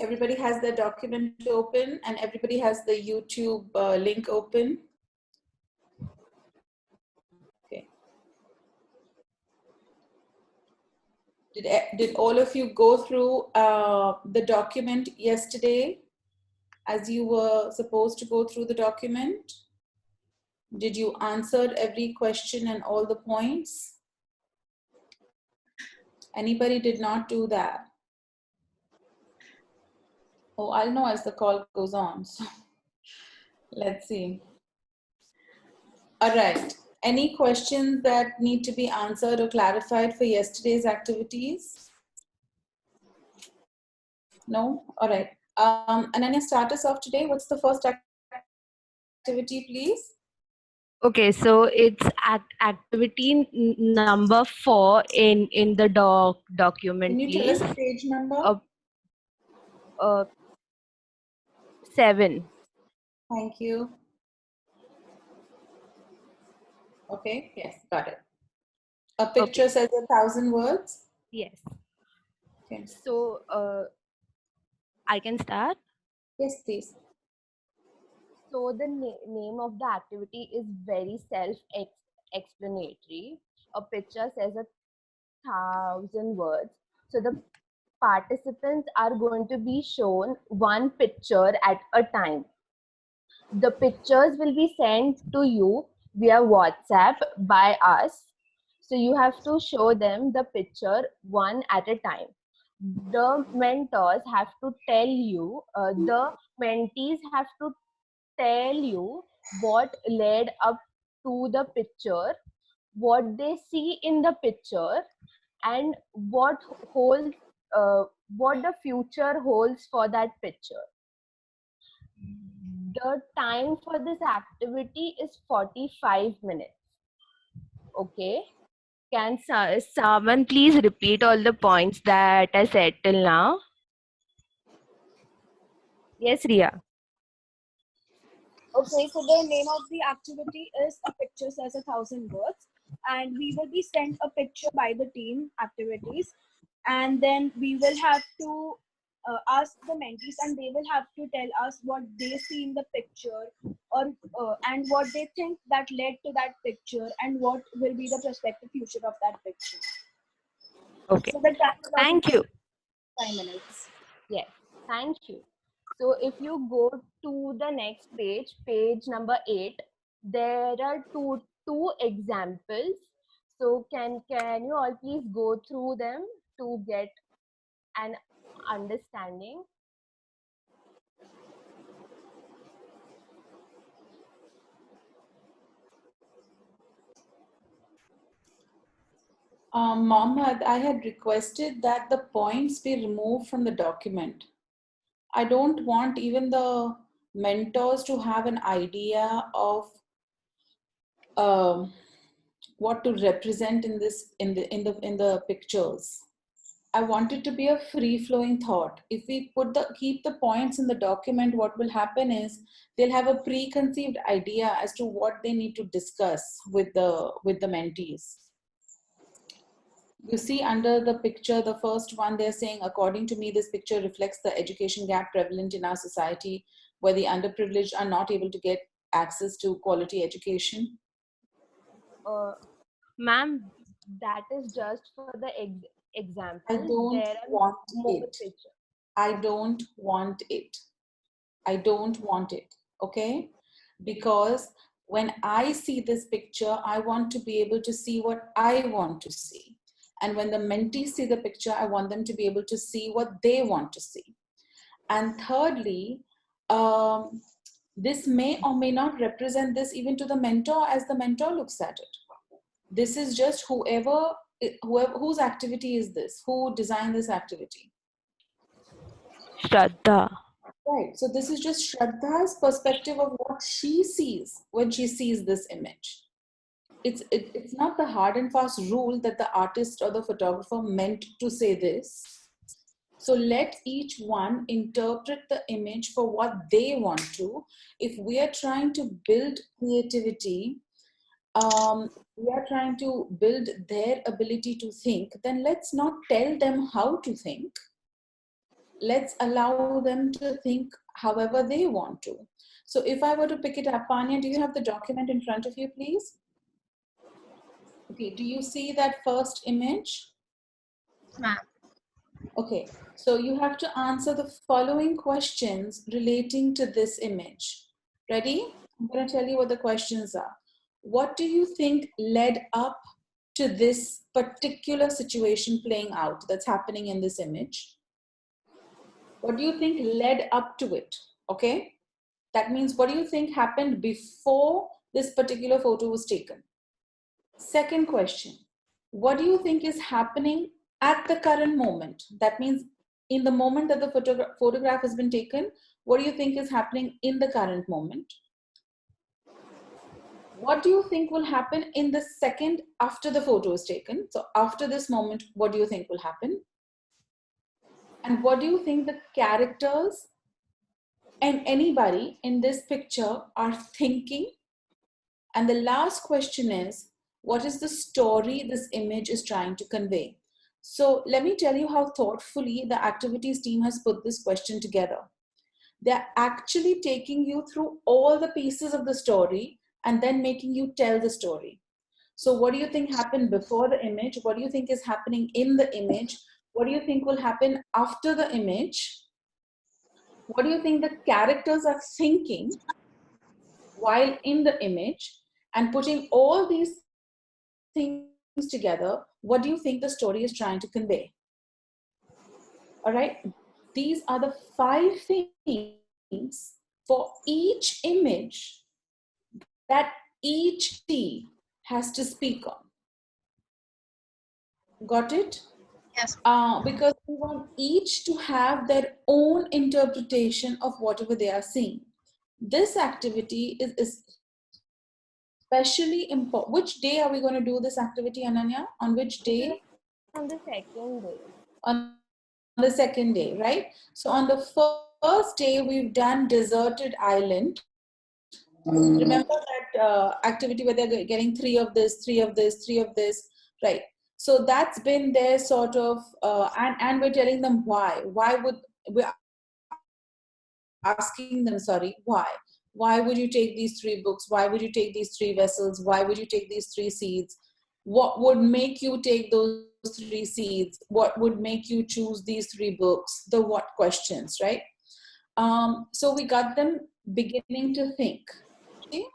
Everybody has their document open and everybody has the YouTube link open. Okay. Did all of you go through the document yesterday as you were supposed to go through the document? Did you answer every question and all the points? Anybody did not do that? Oh, I'll know as the call goes on. So let's see. All right. Any questions that need to be answered or clarified for yesterday's activities? No? All right. Ananya, start us off today. What's the first activity, please? Okay, so it's activity number 4 in the document. Can you please. tell us the page number? 7. Thank you. Okay, yes, got it. A picture says 1,000 words? Yes. Okay. So I can start? Yes, please. So the name of the activity is very self-explanatory. A picture says 1,000 words. So the participants are going to be shown one picture at a time. The pictures will be sent to you via WhatsApp by us. So you have to show them the picture one at a time. The mentors have to tell you, the mentees have to tell you what led up to the picture, what they see in the picture, and what the future holds for that picture. The time for this activity is 45 minutes. Okay. Can someone please repeat all the points that I said till now? Yes, Ria. Okay, so the name of the activity is A Picture Says 1,000 Words, and we will be sent a picture by the team activities, and then we will have to ask the mentees, and they will have to tell us what they see in the picture, or and what they think that led to that picture, and what will be the prospective future of that picture. Okay. So the time Thank you. 5 minutes. Yes, thank you. So if you go to the next page, page number 8, there are two examples. So can you all please go through them to get an understanding? Mohammed, I had requested that the points be removed from the document. I don't want even the mentors to have an idea of what to represent in the pictures. I want it to be a free-flowing thought. If we keep the points in the document, what will happen is they'll have a preconceived idea as to what they need to discuss with the mentees. You see under the picture, the first one, they're saying, according to me, this picture reflects the education gap prevalent in our society, where the underprivileged are not able to get access to quality education. Ma'am, that is just for the example. I don't want it. I don't want it. I don't want it, okay? Because when I see this picture, I want to be able to see what I want to see. And when the mentees see the picture, I want them to be able to see what they want to see. And thirdly, this may or may not represent this even to the mentor as the mentor looks at it. This is just whoever whose activity is this? Who designed this activity? Shraddha. Right. So this is just Shraddha's perspective of what she sees when she sees this image. It's not the hard and fast rule that the artist or the photographer meant to say this. So let each one interpret the image for what they want to. If we are trying to build creativity, we are trying to build their ability to think, then let's not tell them how to think. let's allow them to think however they want to. So if I were to pick it up, Panya, do you have the document in front of you, please? Okay, do you see that first image? Ma'am. Okay, so you have to answer the following questions relating to this image. Ready? I'm going to tell you what the questions are. What do you think led up to this particular situation playing out that's happening in this image? What do you think led up to it? Okay, that means what do you think happened before this particular photo was taken? Second question, what do you think is happening at the current moment? That means in the moment that the photograph has been taken, what do you think is happening in the current moment? What do you think will happen in the second after the photo is taken? So after this moment, what do you think will happen? And what do you think the characters and anybody in this picture are thinking? And the last question is, what is the story this image is trying to convey? So let me tell you how thoughtfully the activities team has put this question together. They're actually taking you through all the pieces of the story and then making you tell the story. So what do you think happened before the image? What do you think is happening in the image? What do you think will happen after the image? What do you think the characters are thinking while in the image? And putting all these things together, what do you think the story is trying to convey? All right, these are the 5 things for each image that each T has to speak on. Got it? Yes. Because we want each to have their own interpretation of whatever they are seeing. This activity is especially important. Which day are we going to do this activity, Ananya? On which day? On the second day. On the second day, right? So on the first day, we've done deserted island. Remember that activity where they're getting 3 of this, 3 of this, 3 of this, right? So that's been their sort of, and we're telling them why. Why would, we're asking them, sorry, why? Why would you take these 3 books? Why would you take these 3 vessels? Why would you take these 3 seeds? What would make you take those 3 seeds? What would make you choose these 3 books? The what questions, right? So we got them beginning to think. Okay?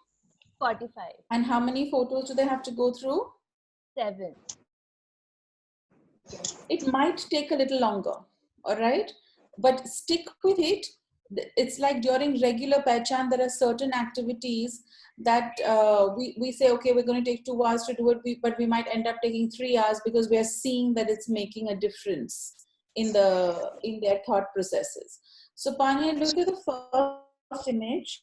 45. And how many photos do they have to go through? 7. It might take a little longer, all right? But stick with it. It's like during regular Pehchaan, there are certain activities that we say, okay, we're going to take 2 hours to do it, but we might end up taking 3 hours because we are seeing that it's making a difference in their thought processes. So Panya, look at the first image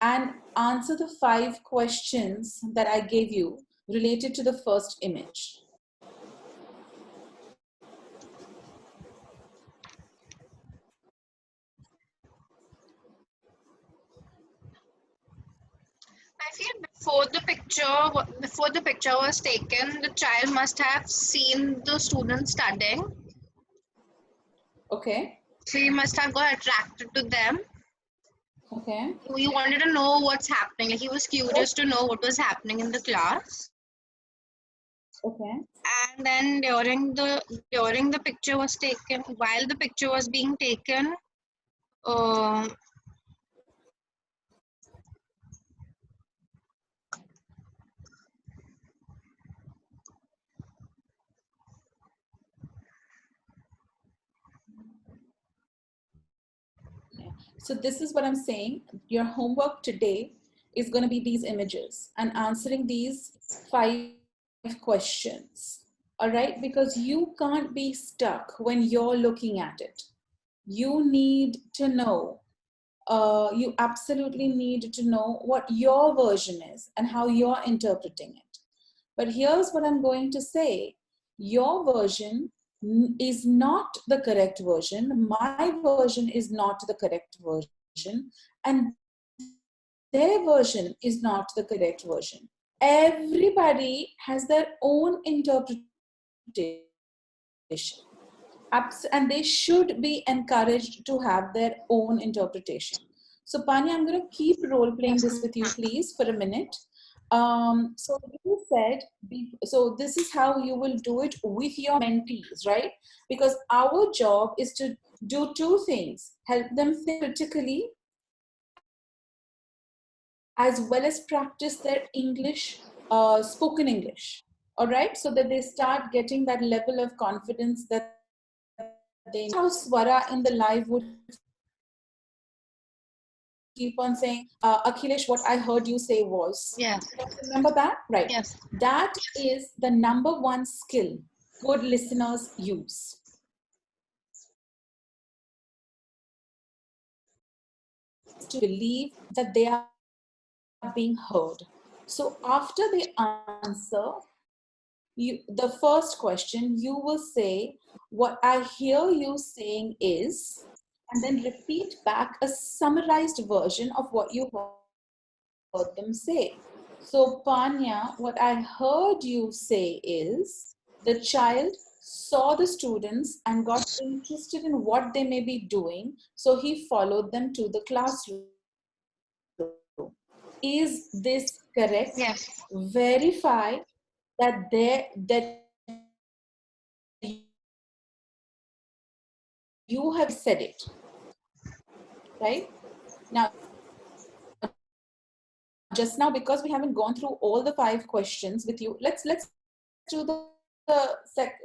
and answer the 5 questions that I gave you related to the first image. I feel before the picture was taken, the child must have seen the student studying. Okay. So he must have got attracted to them. Okay. He wanted to know what's happening. Like he was curious to know what was happening in the class. Okay. And then during the picture was taken, while the picture was being taken, Yeah. So this is what I'm saying. Your homework today is going to be these images and answering these 5 questions. All right, because you can't be stuck when you're looking at it. You need to know, you absolutely need to know what your version is and how you're interpreting it. But here's what I'm going to say. Your version is not the correct version. My version is not the correct version. And their version is not the correct version. Everybody has their own interpretation. And they should be encouraged to have their own interpretation. So Pani, I'm going to keep role playing this with you, please, for a minute. So you said, so this is how you will do it with your mentees, right? Because our job is to do two things: help them think critically, as well as practice their English, spoken English. All right, so that they start getting that level of confidence that they. How Swara in the live would keep on saying, Akhilesh, what I heard you say was. Yes. Remember that? Right. Yes. That is the number one skill good listeners use. To believe that they are being heard. So after they answer, the first question, you will say, what I hear you saying is, and then repeat back a summarized version of what you heard them say. So Panya, what I heard you say is, the child saw the students and got interested in what they may be doing, so he followed them to the classroom. Is this correct? Yes. Verify that you have said it, right? Now, just now, because we haven't gone through all the 5 questions with you, let's do the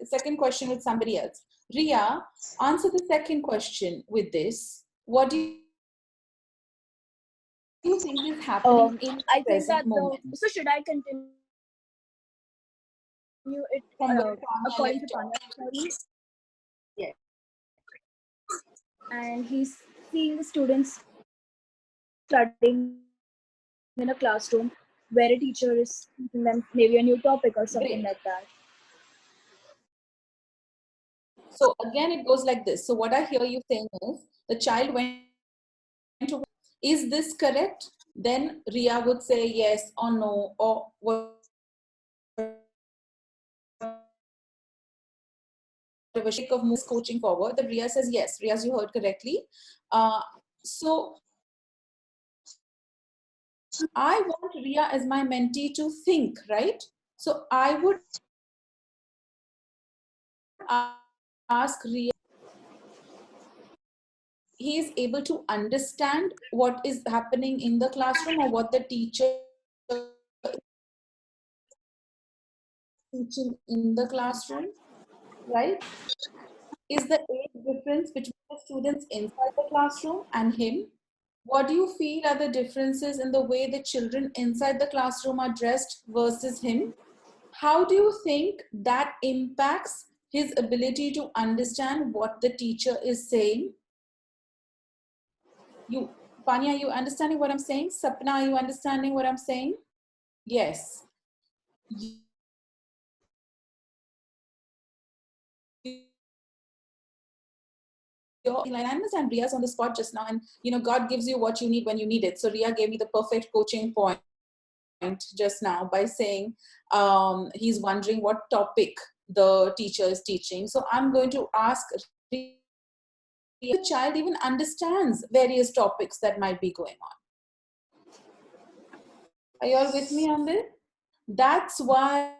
second question with somebody else. Ria, answer the second question with this. What do you think is happening in the I think present that moment? so should I continue it From where Tanya according to left off. Tanya's story? Yes. And he's seeing the students studying in a classroom where a teacher is teaching them maybe a new topic or something Great. like that. So again, it goes like this. So what I hear you saying is, the child went to, is this correct? Then Ria would say yes or no, or whatever shape of moves coaching forward. The Ria says yes. Ria's, you heard correctly. So I want Ria as my mentee to think, right? So I would ask Ria, he is able to understand what is happening in the classroom or what the teacher is teaching in the classroom, right? Is the age difference between the students inside the classroom and him? What do you feel are the differences in the way the children inside the classroom are dressed versus him? How do you think that impacts his ability to understand what the teacher is saying? You, Panya, are you understanding what I'm saying? Sapna, are you understanding what I'm saying? Yes. Like, I understand Ria's on the spot just now, and God gives you what you need when you need it. So Ria gave me the perfect coaching point just now by saying he's wondering what topic the teacher is teaching. So I'm going to ask if the child even understands various topics that might be going on. Are you all with me on this? That's why,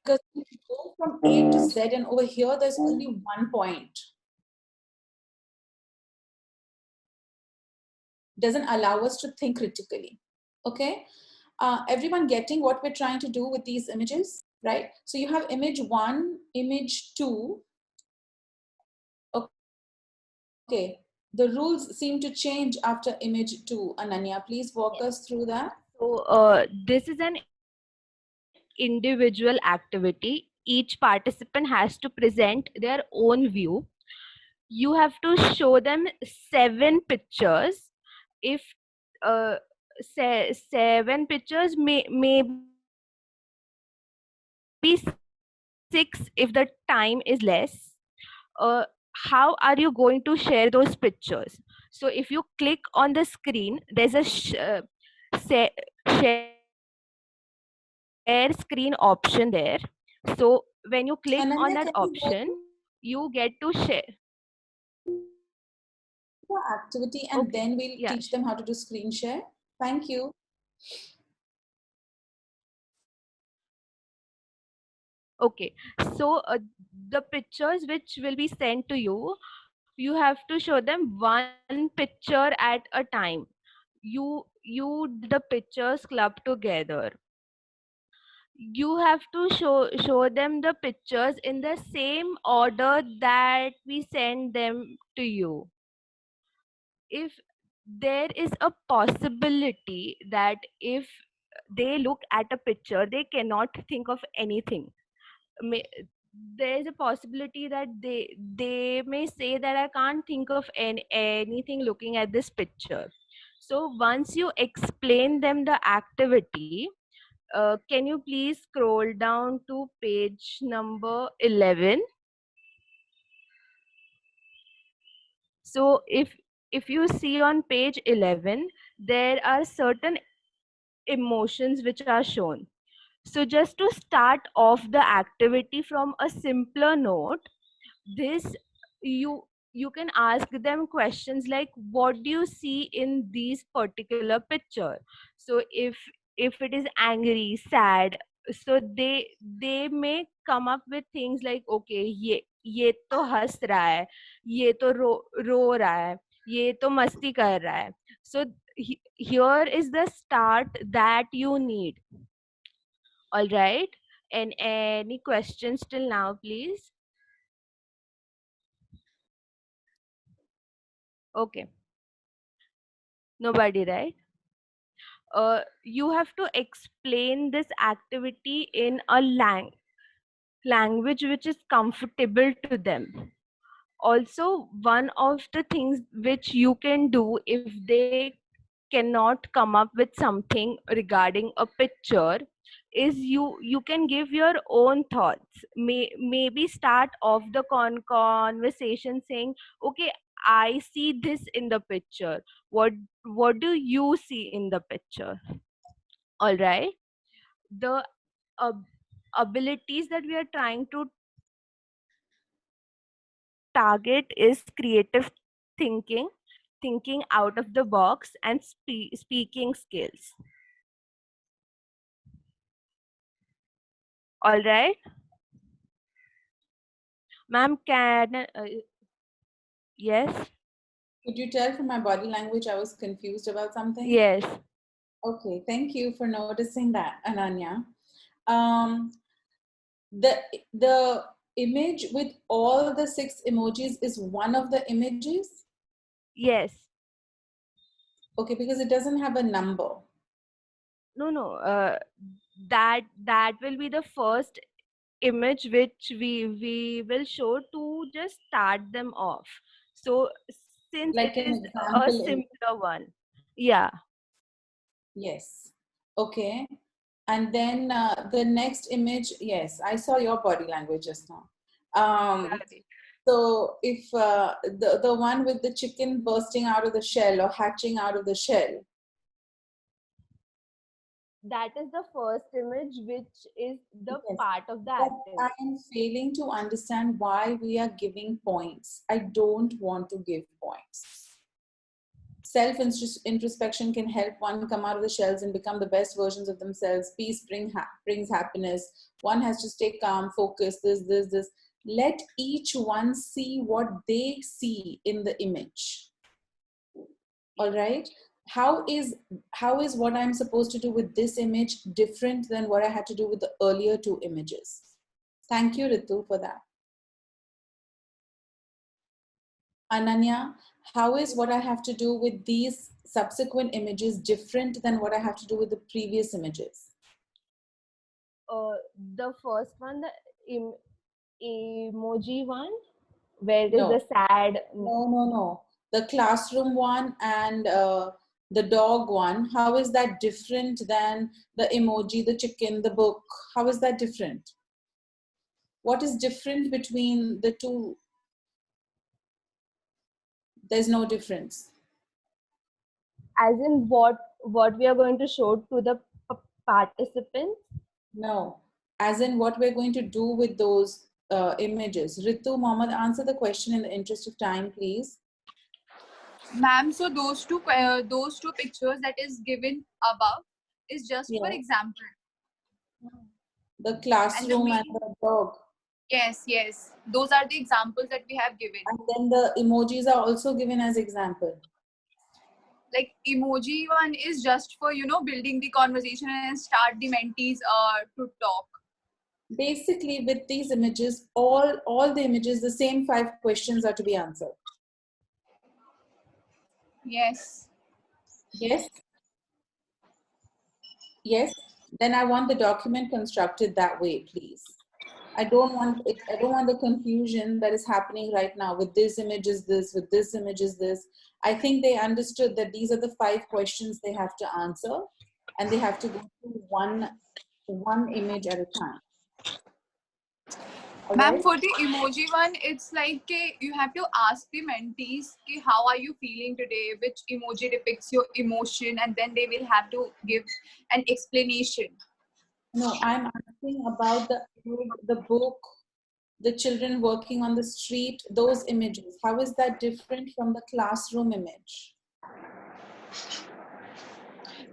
because we go from A to Z, and over here there's only one point. Doesn't allow us to think critically. Okay, everyone getting what we're trying to do with these images, right? So you have image 1, image 2. Okay, the rules seem to change after image 2. Ananya, please walk us through that. So this is an individual activity. Each participant has to present their own view. You have to show them 7 pictures. If 7 pictures, maybe 6 if the time is less. How are you going to share those pictures? So if you click on the screen, there's a share share screen option there. So when you click on Ananya, that can you go option, you get to share. to the activity and Okay. then we'll Yeah. teach them how to do screen share? Thank you. Okay. So the pictures which will be sent to you have to show them one picture at a time. You the pictures club together. You have to show them the pictures in the same order that we send them to you. If there is a possibility that if they look at a picture they cannot think of anything, may, there is a possibility that they may say that I can't think of anything looking at this picture. So once you explain them the activity, can you please scroll down to page number 11? So if you see on page 11, there are certain emotions which are shown. So just to start off the activity from a simpler note, this you you can ask them questions like what do you see in these particular picture. So if it is angry, sad, so they may come up with things like okay, ये तो हंस रहा है, ये तो रो रहा है, ये तो मस्ती कर रहा है. So here is the start that you need. All right, and any questions till now, please? Okay, nobody, right? You have to explain this activity in a language which is comfortable to them. Also, one of the things which you can do if they cannot come up with something regarding a picture is you can give your own thoughts. Maybe start off the conversation saying okay, I see this in the picture. What do you see in the picture? All right. The ab- abilities that we are trying to target is creative thinking, thinking out of the box, and speaking skills. All right, ma'am, can yes, Could you tell from my body language I was confused about something? yes, Okay, thank you for noticing that, Ananya. Um, the the image with all the 6 emojis is one of the images? yes. Okay, because it doesn't have a number. No. That will be the first image which we will show to just start them off. So since it Like an is a example image. simpler one, yeah. Yes. Okay. And then the next image, yes, I saw your body language just now. Right. So if the one with the chicken bursting out of the shell or hatching out of the shell, That is the first image which is the yes, part of the but activity. I am failing to understand why we are giving points. I don't want to give points. Self introspection can help one come out of the shells and become the best versions of themselves. Peace brings happiness. One has to stay calm, focus, this. Let each one see what they see in the image. All right. How is what I'm supposed to do with this image different than what I had to do with the earlier 2 images? Thank you, Ritu, for that. Ananya, how is what I have to do with these subsequent images different than what I have to do with the previous images? The first one, the emoji one, where it is No, the sad. no. The classroom one and the dog one, how is that different than the emoji, the chicken, the book? How is that different? What is different between the two? There's no difference. As in what we are going to show to the participants. No, as in what we're going to do with those images. Ritu, Mohammed, answer the question in the interest of time, please. Ma'am, so those two pictures that is given above is just for Yeah. example. The And classroom and the dog. yes, those are the examples that we have given. And then the emojis are also given as example. Like emoji one is just for, you know, building the conversation and start the mentees to talk. Basically, with these images, all the images, the same 5 questions are to be answered. Yes. Yes? Yes? Then I want the document constructed that way, please. I don't want the confusion that is happening right now. With this image is this, with this image is this. I think they understood that these are the 5 questions they have to answer, and they have to go through one image at a time. Ma'am, Right? for the emoji one, it's like you have to ask the mentees how are you feeling today, which emoji depicts your emotion, and then they will have to give an explanation. No, I'm asking about the book, the children working on the street, those images. How is that different from the classroom image?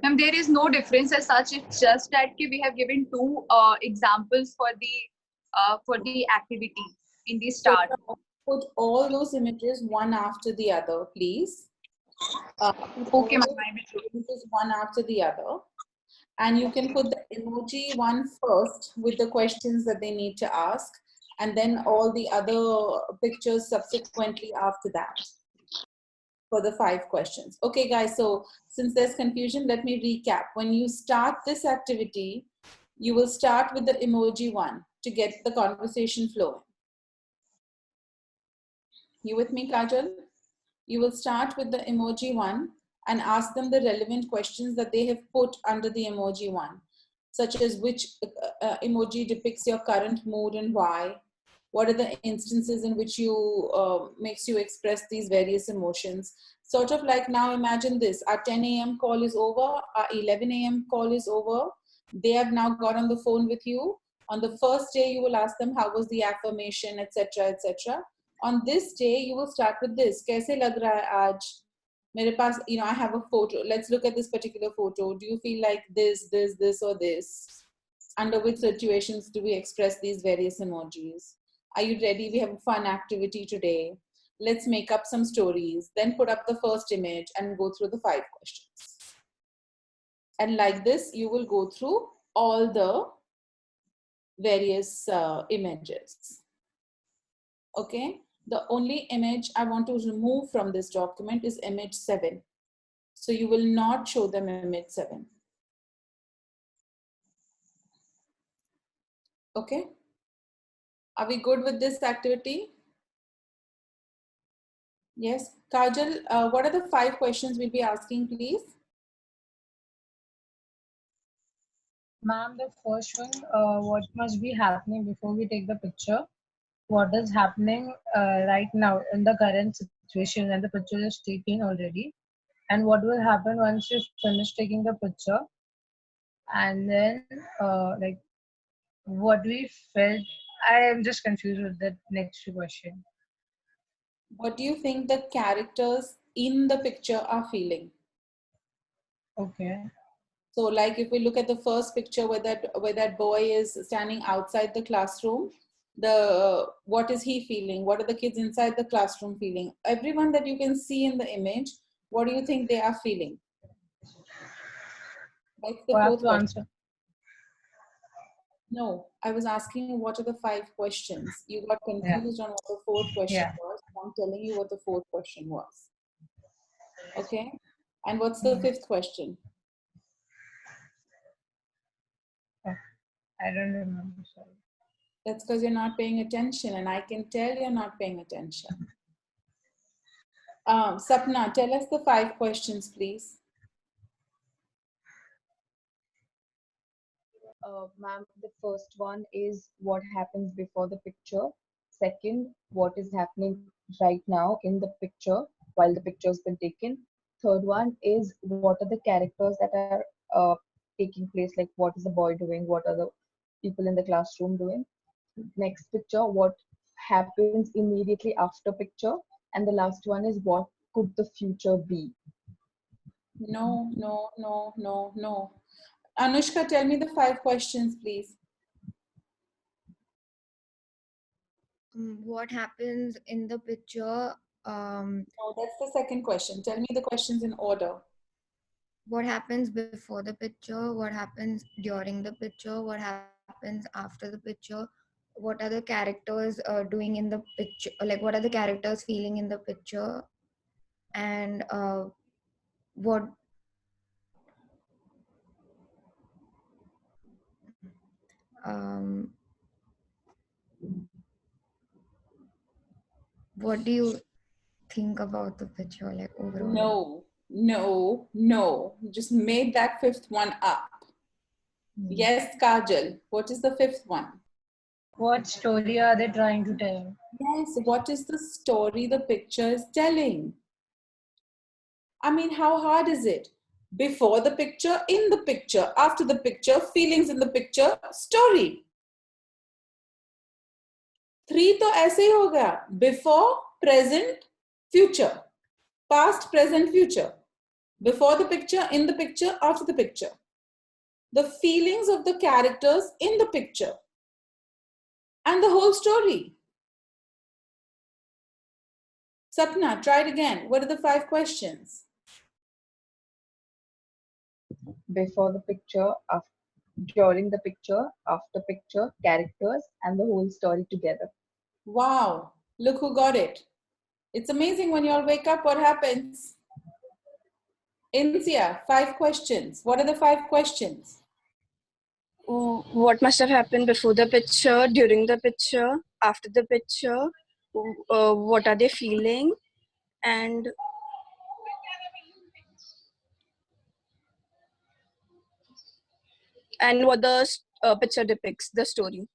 Ma'am, there is no difference as such. It's just that we have given two examples for the activity in the So start. put all those images one after the other, please. Okay, ma'am. I will do. Images one after the other. And you can put the emoji one first with the questions that they need to ask, and then all the other pictures subsequently after that for the 5 questions. Okay, guys, so since there's confusion, let me recap. When you start this activity, you will start with the emoji one to get the conversation flowing. You with me, Kajal? You will start with the emoji one and ask them the relevant questions that they have put under the emoji one, such as which emoji depicts your current mood and why. What are the instances in which you makes you express these various emotions? Sort of like, now imagine this: our 10 a.m. call is over, our 11 a.m. call is over. They have now got on the phone with you. On the first day, you will ask them how was the affirmation, etc., etc. On this day, you will start with this. कैसे लग रहा है आज? मेरे पास, you know, I have a photo. Let's look at this particular photo. Do you feel like this, or this? Under which situations do we express these various emojis? Are you ready? We have a fun activity today. Let's make up some stories. Then put up the first image and go through the 5 questions. And like this, you will go through all the various images. Okay? The only image I want to remove from this document is image 7. So you will not show them image 7. Okay? Are we good with this activity? Yes. Kajal, what are the 5 questions we'll be asking, please? Ma'am, the first one, what must be happening before we take the picture? What is happening right now in the current situation and the picture is taken already? And what will happen once you finish taking the picture? And then, like, what we felt. I am just confused with the next question. What do you think the characters in the picture are feeling? Okay. So like if we look at the first picture where that boy is standing outside the classroom, what is he feeling? What are the kids inside the classroom feeling? Everyone that you can see in the image, what do you think they are feeling? That's the I have fourth to question. answer. No, I was asking you what are the 5 questions. You got confused on what the 4th question was. I'm telling you what the 4th question was. Okay? And what's the 5th question? I don't remember, sorry. That's because you're not paying attention, and I can tell you're not paying attention. Sapna, tell us the 5 questions, please. Ma'am, the first one is what happens before the picture. Second, what is happening right now in the picture while the picture has been taken. Third one is what are the characters that are taking place, like what is the boy doing, what are the people in the classroom doing. Next picture, what happens immediately after picture. And the last one is what could the future be? No, no, no, no, no. Anushka, tell me the 5 questions, please. What happens in the picture? No, that's the second question. Tell me the questions in order. What happens before the picture? What happens during the picture? What happens after the picture? What are the characters doing in the picture? Like, what are the characters feeling in the picture? And what um, what do you think about the picture, like overall? No, no, no. You just made that 5th one up. Yes, Kajal. What is the 5th one? What story are they trying to tell? Yes, what is the story the picture is telling? I mean, how hard is it? Before the picture, in the picture, after the picture, feelings in the picture, story. 3 तो ऐसे ही हो गया. Before, present, future. Past, present, future. Before the picture, in the picture, after the picture. The feelings of the characters in the picture. And the whole story. Sapna, try it again. What are the 5 questions? Before the picture, during the picture, after picture, characters, and the whole story together. Wow, look who got it. It's amazing when you all wake up, what happens? Insia, 5 questions. What are the 5 questions? What must have happened before the picture, during the picture, after the picture, what are they feeling, and what the picture depicts, the story.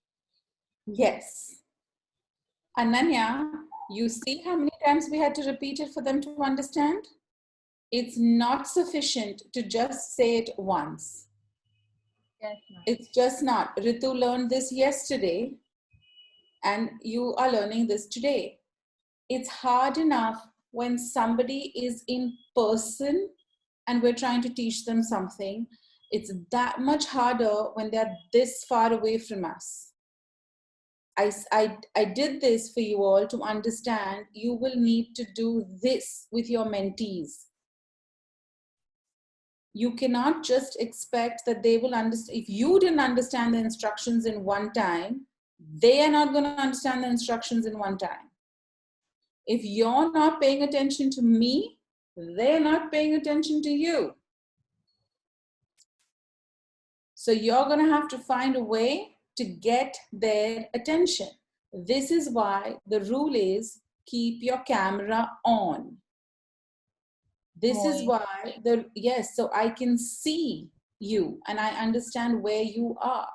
Yes. Ananya, you see how many times we had to repeat it for them to understand? It's not sufficient to just say it once. Yes, It's just not. Ritu learned this yesterday and you are learning this today. It's hard enough when somebody is in person and we're trying to teach them something. It's that much harder when they're this far away from us. I did this for you all to understand you will need to do this with your mentees. You cannot just expect that they will understand. If you didn't understand the instructions in one time, they are not going to understand the instructions in one time. If you're not paying attention to me, they're not paying attention to you. So you're going to have to find a way to get their attention. This is why the rule is keep your camera on. This is why yes, so I can see you and I understand where you are,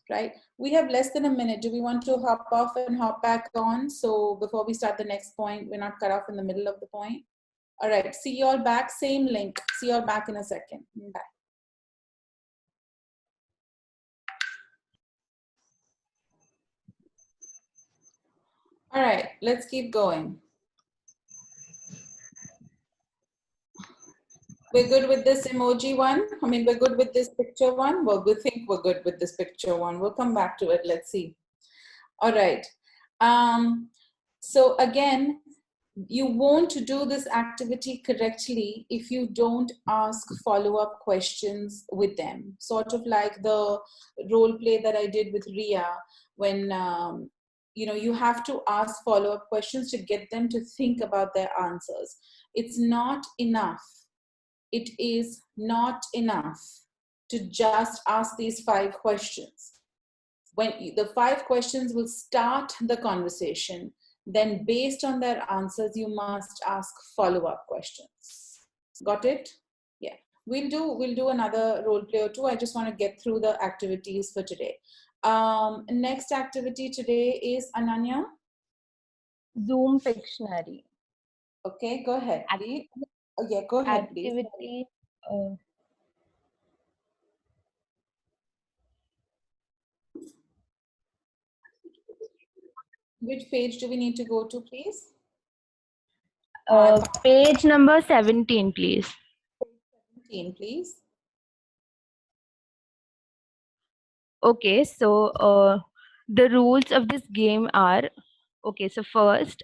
right? We have less than a minute. Do we want to hop off and hop back on? So before we start the next point, we're not cut off in the middle of the point. All right, see you all back, same link. See you all back in a second. Bye. All right, let's keep going. We're good with this emoji one. I mean, we're good with this picture one. Well, we think we're good with this picture one. We'll come back to it. Let's see. All right. So again, you won't do this activity correctly if you don't ask follow-up questions with them. Sort of like the role play that I did with Ria, when you have to ask follow-up questions to get them to think about their answers. It's not enough. It is not enough to just ask these 5 questions. When the 5 questions will start the conversation, then based on their answers, you must ask follow-up questions. Got it? Yeah. We'll do another role play or two. I just want to get through the activities for today. Next activity today is Ananya. Zoom Pictionary. Okay, go ahead, please. Oh, yeah, go ahead, please. Activity. Which page do we need to go to, please? Page number 17, please. 17, please. Okay, so the rules of this game are, okay, so first,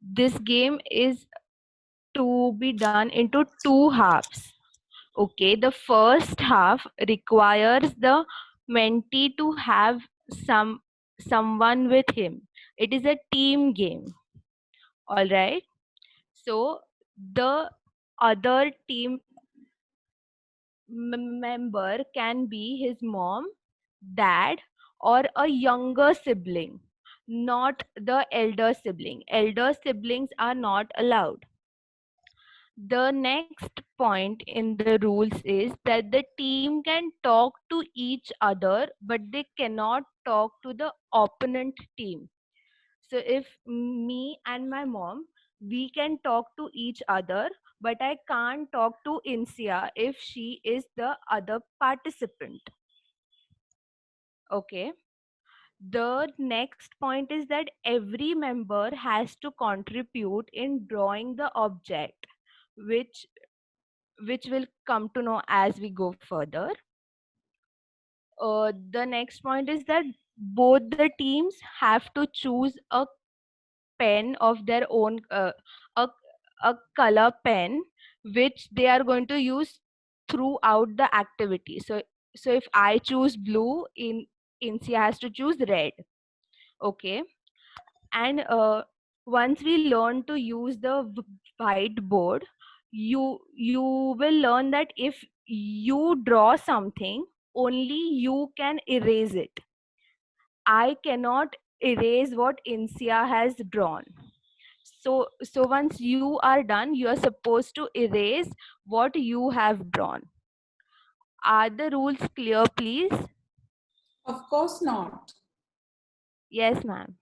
this game is to be done into two halves. Okay, the first half requires the mentee to have someone with him. It is a team game. All right. So the other team member can be his mom, dad, or a younger sibling, not the elder sibling. Elder siblings are not allowed. The next point in the rules is that the team can talk to each other, but they cannot talk to the opponent team. So if me and my mom, we can talk to each other, but I can't talk to Insia if she is the other participant. Okay. The next point is that every member has to contribute in drawing the object, which will come to know as we go further. The next point is that both the teams have to choose a pen of their own, a, a color pen, which they are going to use throughout the activity. So if I choose blue, Insia has to choose red. Okay. And once we learn to use the whiteboard, you will learn that if you draw something, only you can erase it. I cannot erase what Insia has drawn. So once you are done, you are supposed to erase what you have drawn. Are the rules clear, please? Of course not. Yes, ma'am.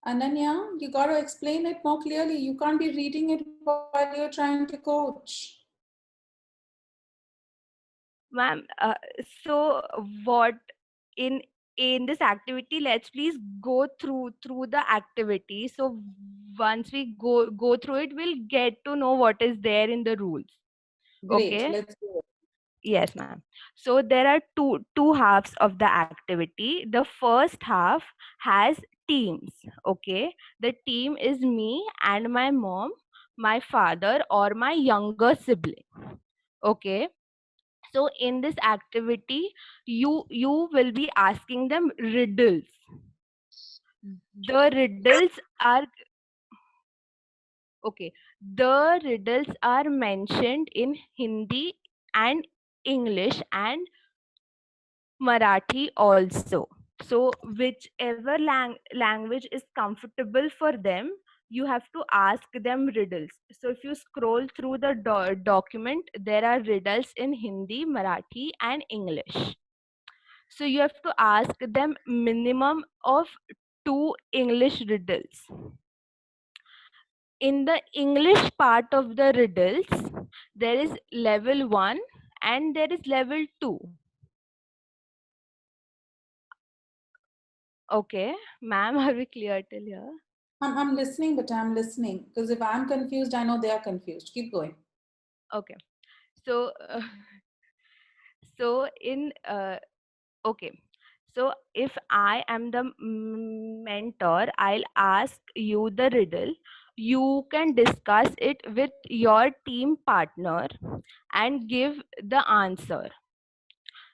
Ananya, you got to explain it more clearly. You can't be reading it while you're trying to coach. Ma'am, so what in this activity, let's please go through the activity. So once we go through it, we'll get to know what is there in the rules. Great, Okay. let's do it. Yes, ma'am. So there are two halves of the activity. The first half has teams. Okay. The team is me and my mom, my father, or my younger sibling. Okay. So in this activity, you will be asking them riddles. The riddles are okay. The riddles are mentioned in Hindi and English and Marathi also. So whichever language is comfortable for them, you have to ask them riddles. So if you scroll through the document, there are riddles in Hindi, Marathi, and English. So you have to ask them minimum of 2 English riddles. In the English part of the riddles, there is level 1 and there is level 2. Okay, ma'am, are we clear till here? I'm listening, but I'm listening because if I'm confused, I know they are confused. Keep going. Okay, so so in okay, so if I am the mentor, I'll ask you the riddle. You can discuss it with your team partner and give the answer.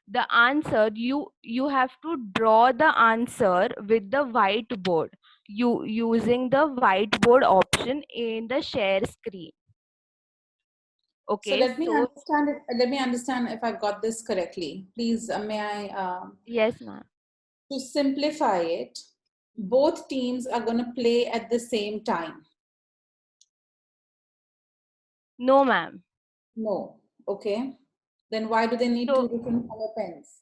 The answer, you have to draw the answer with the whiteboard, using the whiteboard option in the share screen. So Okay, let me so understand it. Let me understand if I got this correctly. Please, may I? yes, ma'am. To simplify it, both teams are going to play at the same time. No, ma'am. No. Okay. Then why do they need So- two different color pens?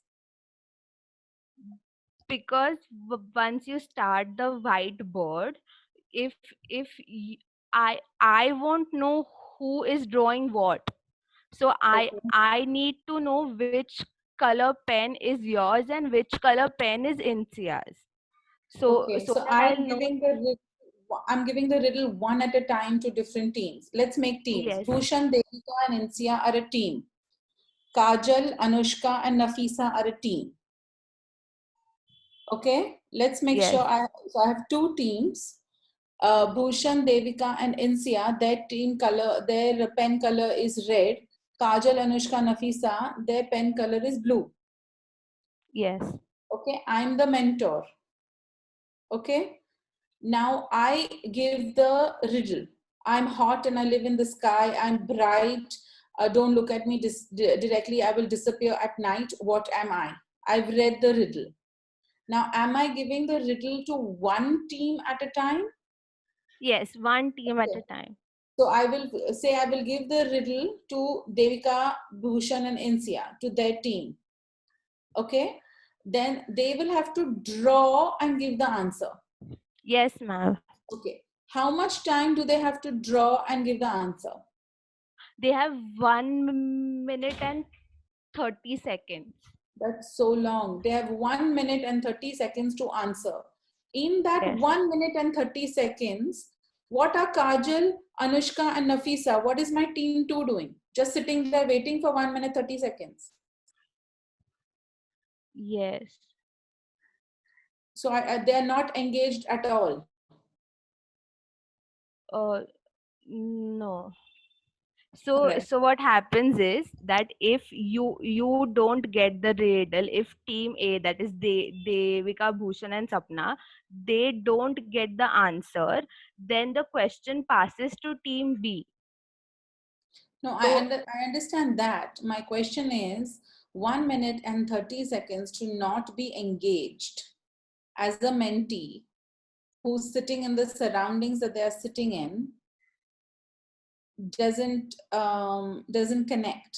Because once you start the whiteboard, if I won't know who is drawing what, so Okay. I need to know which color pen is yours and which color pen is Insia's, Okay, so so that I'll know. I'm giving the riddle one at a time to different teams. Let's make teams. Yes. Bhushan, Devika, and Insia are a team. Kajal, Anushka, and Nafisa are a team. Okay, let's make Yes. sure so I have two teams. Bhushan, Devika, and Insia, their team color, their pen color is red. Kajal, Anushka, Nafisa, their pen color is blue. Yes. Okay, I'm the mentor. Okay, now I give the riddle. I'm hot and I live in the sky. I'm bright. Don't look at me directly. I will disappear at night. What am I? I've read the riddle. Now, am I giving the riddle to one team at a time? Yes, one team at Okay. a time. So I will say I will give the riddle to Devika, Bhushan, and Insia, to their team. Okay. Then they will have to draw and give the answer. Yes, ma'am. Okay. How much time do they have to draw and give the answer? They have 1 minute and 30 seconds. That's so long. They have 1 minute and 30 seconds to answer. In that Yes. 1 minute and 30 seconds, what are Kajal, Anushka, and Nafisa? What is my team two doing? Just sitting there waiting for 1 minute 30 seconds. Yes. So they are not engaged at all. No. So Right. so what happens is that if you don't get the riddle, if team A, that is Devika, Bhushan, and Sapna, they don't get the answer, then the question passes to team B. No, So I understand that. My question is 1 minute and 30 seconds to not be engaged as a mentee who's sitting in the surroundings that they are sitting in doesn't connect.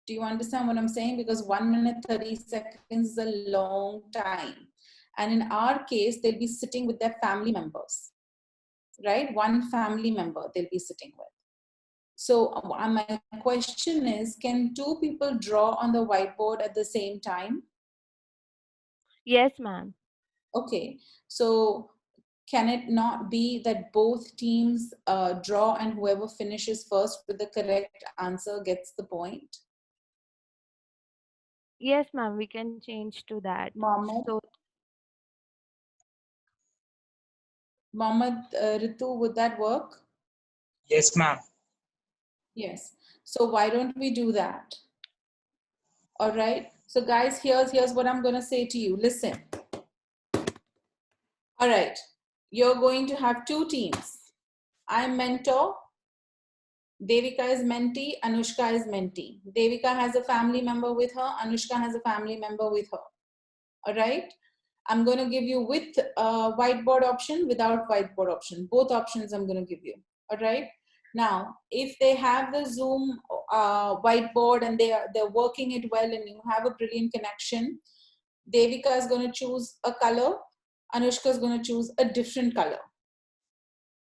Do you understand what I'm saying? Because 1 minute 30 seconds is a long time, and in our case they'll be sitting with their family members, right? One family member they'll be sitting with. So my question is, can two people draw on the whiteboard at the same time? yes, ma'am. Okay, so can it not be that both teams draw and whoever finishes first with the correct answer gets the point? Yes, ma'am, we can change to that. Mohammed, So Ritu, would that work? Yes, ma'am. Yes. So why don't we do that? All right. So guys, here's what I'm going to say to you. Listen. All right. You're going to have two teams. I'm mentor. Devika is mentee. Anushka is mentee. Devika has a family member with her. Anushka has a family member with her. All right. I'm going to give you with whiteboard option, without whiteboard option. Both options I'm going to give you. All right. Now, if they have the Zoom whiteboard and they're working it well and you have a brilliant connection, Devika is going to choose a color. Anushka is going to choose a different color.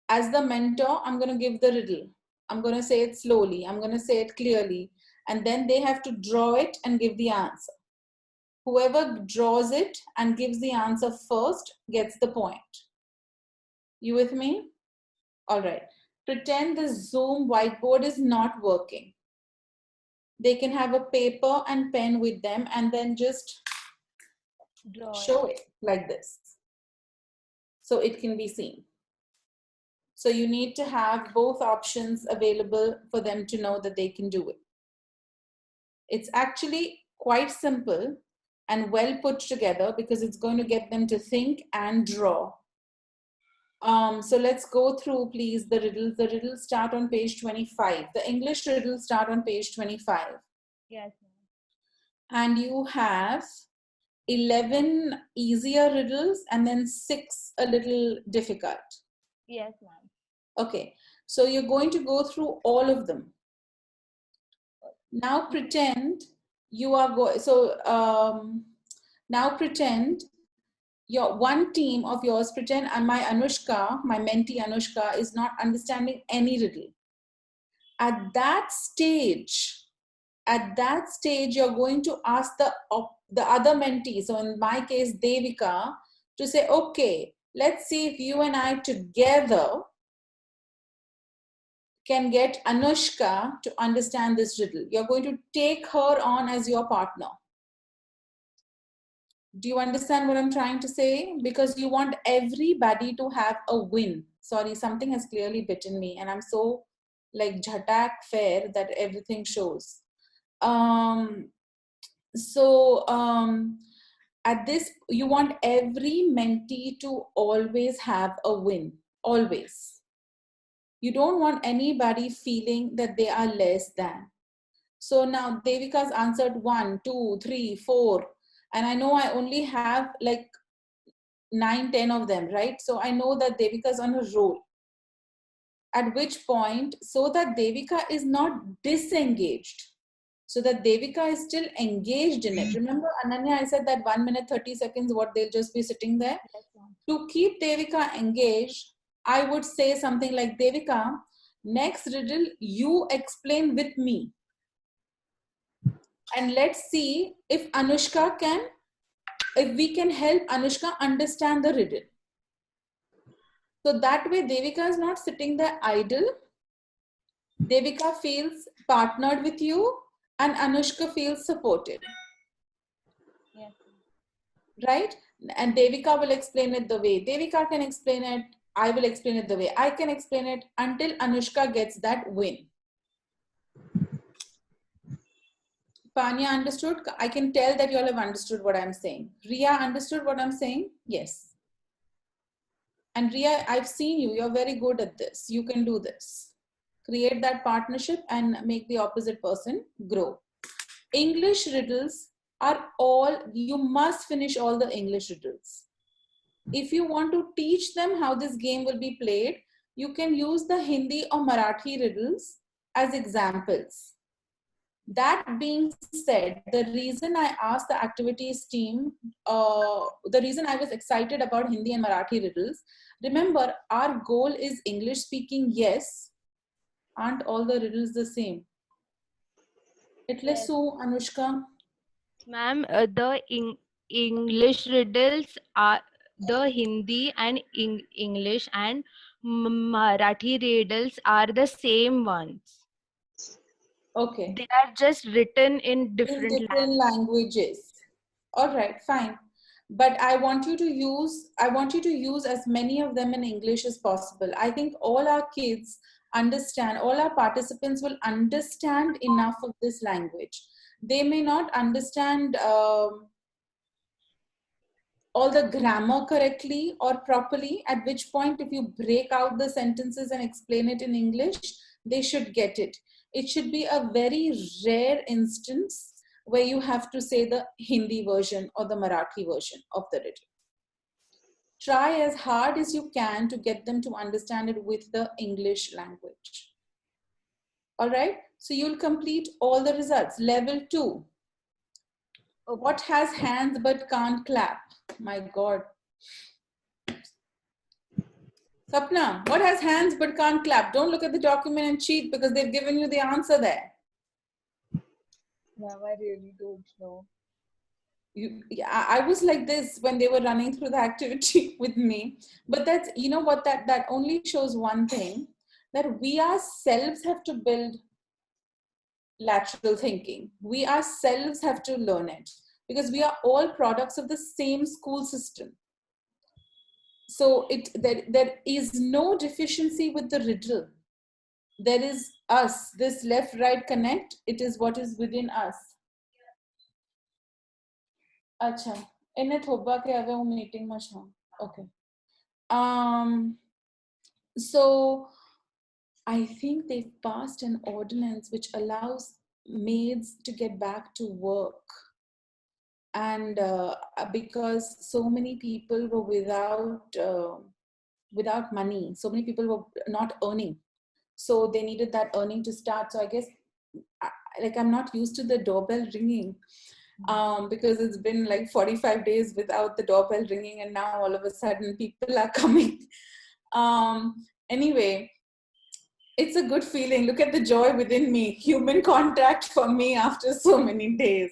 As the mentor, I'm going to give the riddle. I'm going to say it slowly. I'm going to say it clearly. And then they have to draw it and give the answer. Whoever draws it and gives the answer first gets the point. You with me? All right. Pretend the Zoom whiteboard is not working. They can have a paper and pen with them and then just show it like this, so it can be seen. So you need to have both options available for them to know that they can do it. It's actually quite simple and well put together because it's going to get them to think and draw. So let's go through, please, the riddles. The riddles start on page 25. The English riddles start on page 25. yes, And you have 11 easier riddles and then 6 a little difficult. yes, ma'am. Okay, so you're going to go through all of them. Now pretend you are going, so now pretend your one team of yours, pretend my Anushka, my mentee Anushka is not understanding any riddle. At that stage, you're going to ask the other mentee, so in my case Devika, to say, okay, let's see if you and I together can get Anushka to understand this riddle. You're going to take her on as your partner. Do you understand what I'm trying to say? Because you want everybody to have a win. Sorry, something has clearly bitten me and I'm so like jhatak fair that everything shows. At this, you want every mentee to always have a win, always. You don't want anybody feeling that they are less than. So now Devika's answered 1, 2, 3, 4. And I know I only have like 9, 10 of them, right? So I know that Devika's on a roll. At which point, so that Devika is not disengaged, so that Devika is still engaged in it. Remember, Ananya, I said that 1 minute, 30 seconds, what they'll just be sitting there. To keep Devika engaged, I would say something like, Devika, next riddle, you explain with me. And let's see if we can help Anushka understand the riddle. So that way Devika is not sitting there idle. Devika feels partnered with you and Anushka feels supported. Yes. Right? And Devika will explain it the way Devika can explain it. I will explain it the way I can explain it until Anushka gets that win. Panya understood? I can tell that you all have understood what I'm saying. Ria understood what I'm saying? Yes. And Ria, I've seen you. You're very good at this. You can do this. Create that partnership and make the opposite person grow. English riddles are all, you must finish all the English riddles. If you want to teach them how this game will be played, you can use the Hindi or Marathi riddles as examples. That being said, the reason I asked the activities team, the reason I was excited about Hindi and Marathi riddles, remember our goal is English speaking, yes. Aren't all the riddles the same? Yes. Anushka? Ma'am, the English riddles are the Hindi and English and Marathi riddles are the same ones. Okay. They are just written in different languages. All right, fine. But I want you to use as many of them in English as possible. I think all our kids understand, all our participants will understand enough of this language. They may not understand all the grammar correctly or properly, at which point if you break out the sentences and explain it in English, they should get it. It should be a very rare instance where you have to say the Hindi version or the Marathi version of the riddle. Try as hard as you can to get them to understand it with the English language. All right, so you'll complete all the results. Level 2. What has hands but can't clap? My God. Sapna, what has hands but can't clap? Don't look at the document and cheat because they've given you the answer there. Ma'am, I really don't know. I was like this when they were running through the activity with me. But that's, you know what, that only shows one thing, that we ourselves have to build lateral thinking. We ourselves have to learn it because we are all products of the same school system. So there is no deficiency with the riddle. There is us, this left-right connect, it is what is within us. Acha, ene thoba ke ave hu meeting ma chha. Okay. So I think they've passed an ordinance which allows maids to get back to work. And because so many people were without money, so many people were not earning. So they needed that earning to start. So I guess like I'm not used to the doorbell ringing. Because it's been like 45 days without the doorbell ringing, and now all of a sudden people are coming. Anyway, it's a good feeling. Look at the joy within me. Human contact for me after so many days.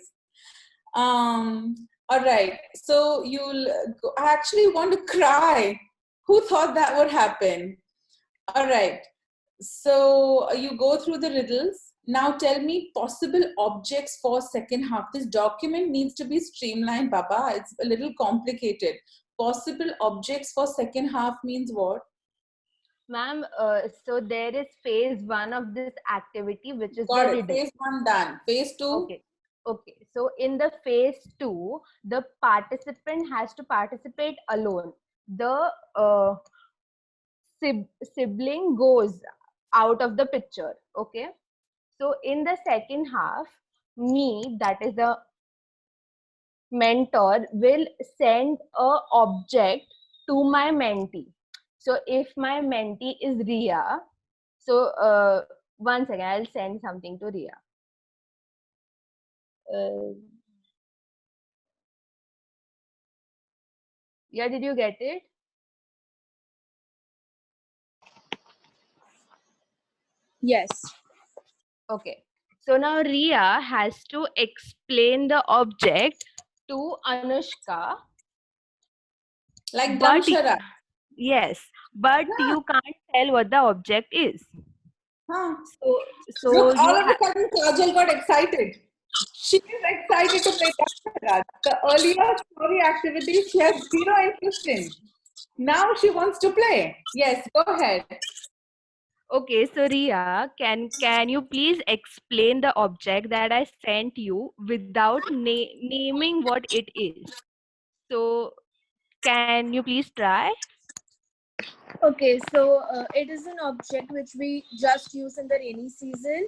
All right. So I actually want to cry. Who thought that would happen? All right. So you go through the riddles. Now tell me possible objects for second half. This document needs to be streamlined, Baba. It's a little complicated. Possible objects for second half means what? Ma'am, so there is phase 1 of this activity, which is Got the it. riddle. Phase 1 done. Phase 2? Okay. So in the phase 2, the participant has to participate alone. The sibling goes out of the picture. Okay. So in the second half, me, that is the mentor, will send a object to my mentee. So if my mentee is Ria, so one second, I'll send something to Ria. Yeah, did you get it? Yes. Okay. So now Ria has to explain the object to Anushka. Like But Damshara. yes, but you can't tell what the object is. Huh. So Look, all you of a sudden Kajal got excited. She is excited to play Damshara. The earlier story activities she has zero interest in. Now she wants to play. Yes, go ahead. Okay, so Ria, can you please explain the object that I sent you without naming what it is? So can you please try? Okay, so it is an object which we just use in the rainy season.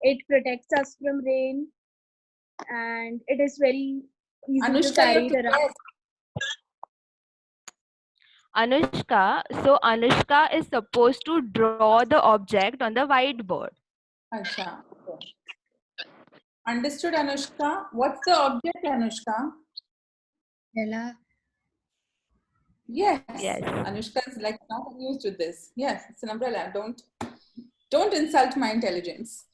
It protects us from rain, and it is very easy to Anushka, carry you it around. Anushka, so Anushka is supposed to draw the object on the whiteboard. Acha. Understood, Anushka? What's the object, Anushka? Ella. Yes. Yes. Anushka is like not amused with this. Yes, it's an umbrella. Don't insult my intelligence.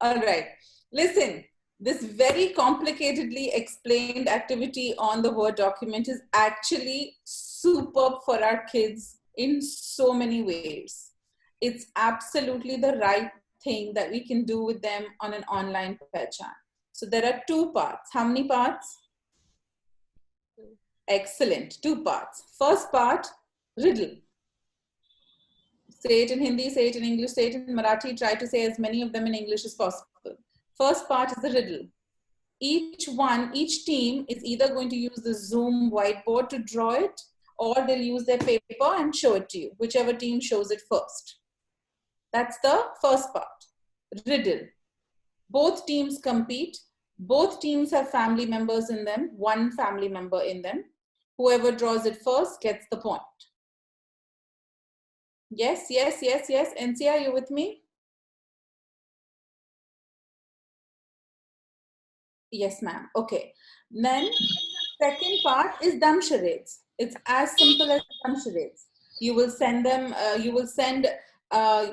All right. Listen, this very complicatedly explained activity on the Word document is actually superb for our kids in so many ways. It's absolutely the right thing that we can do with them on an online Pehchaan. So there are 2 parts. How many parts? Excellent. 2 parts. First part, riddle. Say it in Hindi, say it in English, say it in Marathi. Try to say as many of them in English as possible. First part is the riddle. Each team is either going to use the Zoom whiteboard to draw it, or they'll use their paper and show it to you, whichever team shows it first. That's the first part. Riddle. Both teams compete. Both teams have family members in them, 1 family member in them. Whoever draws it first gets the point. Yes. NC, are you with me? Yes, ma'am. Okay. Then second part is dumb charades. It's as simple as dumb charades. You will send them,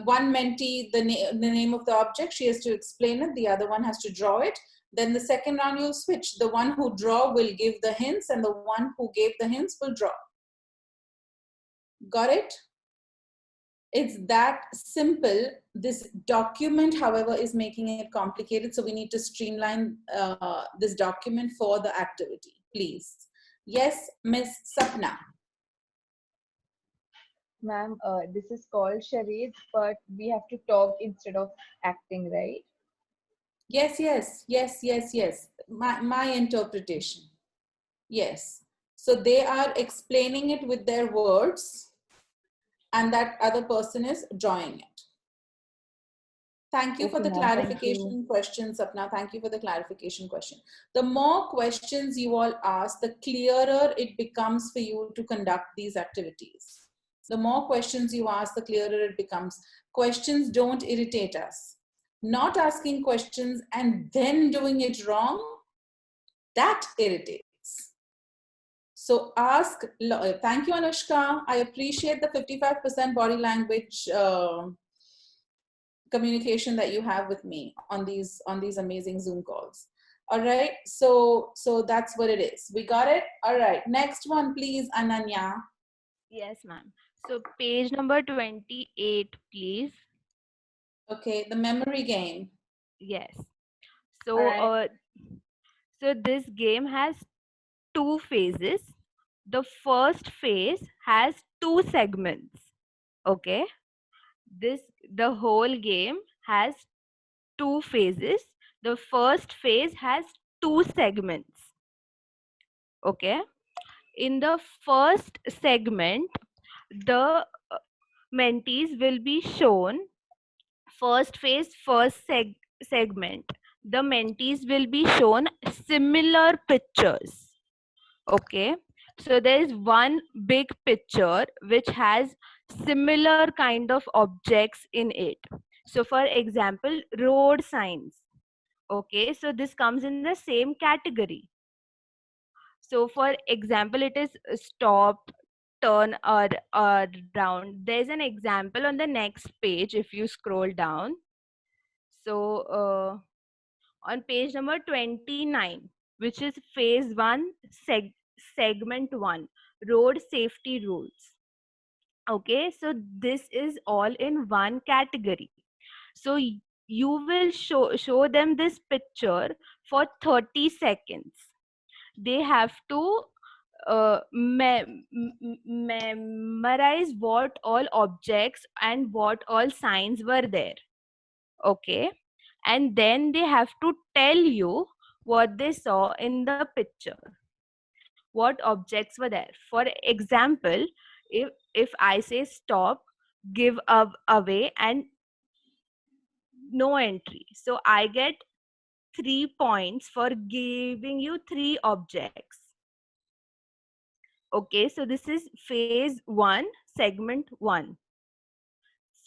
one mentee the name of the object. She has to explain it. The other one has to draw it. Then the second round you'll switch. The one who draw will give the hints, and the one who gave the hints will draw. Got it? It's that simple. This document, however, is making it complicated. So we need to streamline this document for the activity, please. Yes, Miss Sapna. Ma'am, this is called charades, but we have to talk instead of acting, right? Yes. My interpretation. Yes. So they are explaining it with their words, and that other person is drawing it. Thank you for the clarification question, Sapna. Thank you for the clarification question. The more questions you all ask, the clearer it becomes for you to conduct these activities. The more questions you ask, the clearer it becomes. Questions don't irritate us. not asking questions and then doing it wrong, that irritates. So ask, thank you, Anushka. I appreciate the 55% body language communication that you have with me on these amazing Zoom calls. All right, so that's what it is. We got it. All right, next one, please, Ananya. Yes, ma'am. So page number 28, please. Okay, the memory game. Yes. All So right. so this game has two phases. The first phase has two segments. Okay. The whole game has two phases. The first phase has two segments. Okay. In the first segment, the mentees will be shown first phase, segment. The mentees will be shown similar pictures. Okay. So there is one big picture which has similar kind of objects in it. So for example, road signs. Okay. So this comes in the same category. So for example, it is stop, turn, or round. There's an example on the next page if you scroll down. So on page number 29, which is phase 1, segment 1, road safety rules. Okay, so this is all in one category. So you will show them this picture for 30 seconds. They have to memorize what all objects and what all signs were there. Okay, and then they have to tell you what they saw in the picture, what objects were there. For example, if I say stop, give away, and no entry, so I get 3 points for giving you 3 objects. Okay, so this is phase 1, segment 1.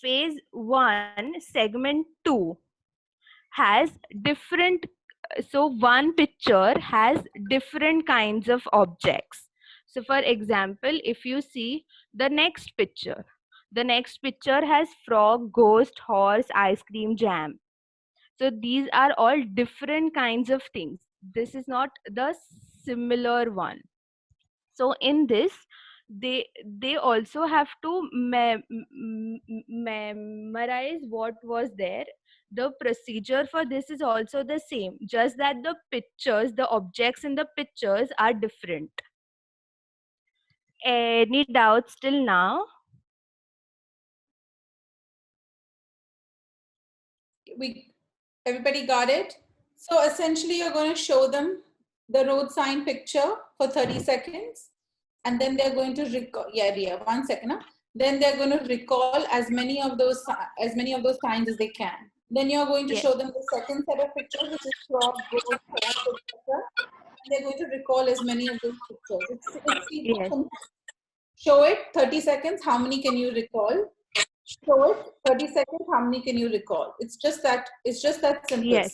Phase 1, segment 2 has different, so one picture has different kinds of objects. So for example, if you see the next picture has frog, ghost, horse, ice cream, jam. So these are all different kinds of things. This is not the similar one. So in this, they also have to memorize what was there. The procedure for this is also the same, just that the pictures, the objects in the pictures are different. Any doubts till now? Everybody got it? So essentially you're going to show them the road sign picture for 30 seconds, and then they're going to recall, yeah, 1 second. Huh? Then they're going to recall as many of those signs as they can. Then you're going to show them the second set of pictures, which is frog, ghost, horse, etc. And they're going to recall as many of those pictures. It's show it 30 seconds. How many can you recall? Show it 30 seconds. How many can you recall? It's just that simple.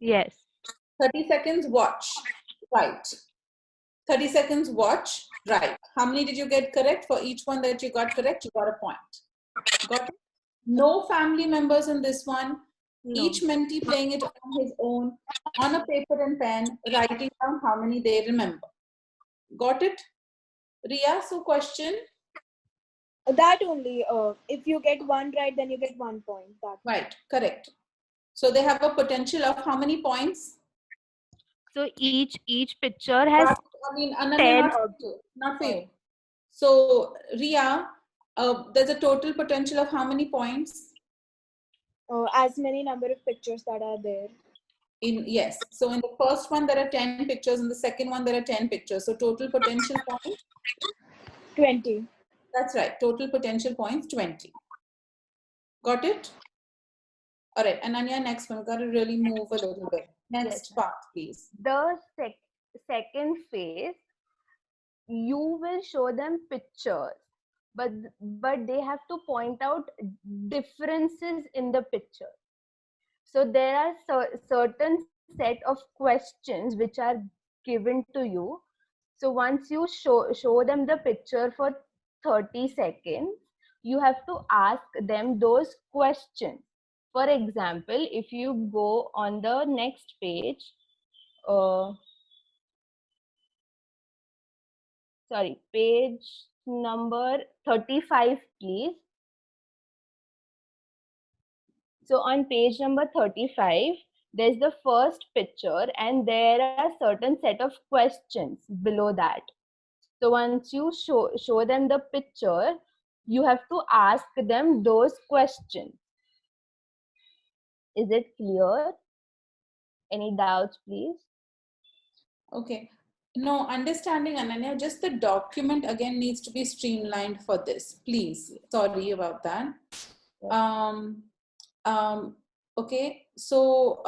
Yes. 30 seconds, watch, right. 30 seconds, watch, right. How many did you get correct? For each one that you got correct, you got a point. Got it? No family members in this one. No. Each mentee playing it on his own, on a paper and pen, writing down how many they remember. Got it? Ria, so question? That only, if you get one right, then you get 1 point. That right, correct. So they have a potential of how many points? So each picture has 10. Not for you. So Ria, there's a total potential of how many points? As many number of pictures that are there. Yes. So in the first one there are 10 pictures, in the second one there are 10 pictures. So total potential points? 20. That's right. Total potential points 20. Got it? All right. Ananya, next one. We've got to really move a little bit. Next part, please. The second phase, you will show them pictures, but they have to point out differences in the picture. So there are certain set of questions which are given to you. So once you show them the picture for 30 seconds, you have to ask them those questions. For example, if you go on the next page, sorry, page number 35, please. So on page number 35, there's the first picture and there are certain set of questions below that. So once you show them the picture, you have to ask them those questions. Is it clear? Any doubts, please? Okay. No, understanding, Ananya, just the document again needs to be streamlined for this, please. Sorry about that. Okay, so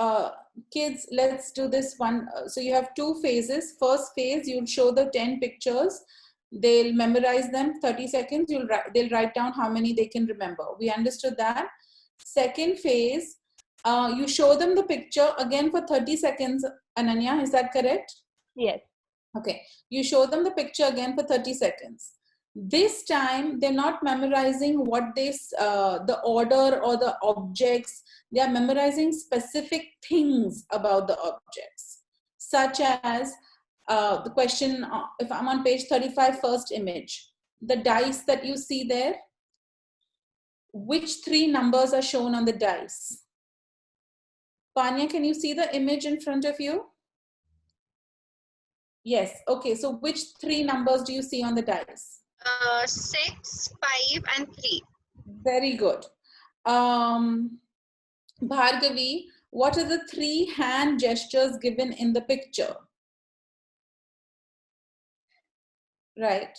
kids, let's do this one. So you have two phases. First phase, you'll show the 10 pictures. They'll memorize them 30 seconds. They'll write down how many they can remember. We understood that. Second phase, you show them the picture again for 30 seconds. Ananya, is that correct? Yes. Okay, you show them the picture again for 30 seconds. This time, they're not memorizing what the order or the objects. They are memorizing specific things about the objects, such as the question, if I'm on page 35, first image, the dice that you see there, which three numbers are shown on the dice? Panya, can you see the image in front of you? Yes. Okay. So which three numbers do you see on the dice? 6, 5, and 3. Very good. Bhargavi, what are the three hand gestures given in the picture? Right.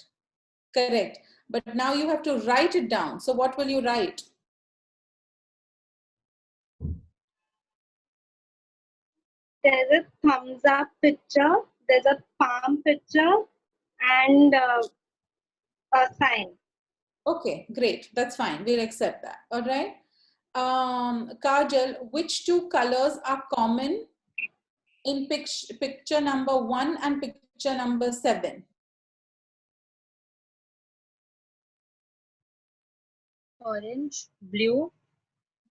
Correct. But now you have to write it down. So what will you write? There's a thumbs up picture, there's a palm picture, and a sign. Okay, great. That's fine. We'll accept that. All right. Kajal, which two colors are common in picture number 1 and picture number 7? Orange, blue.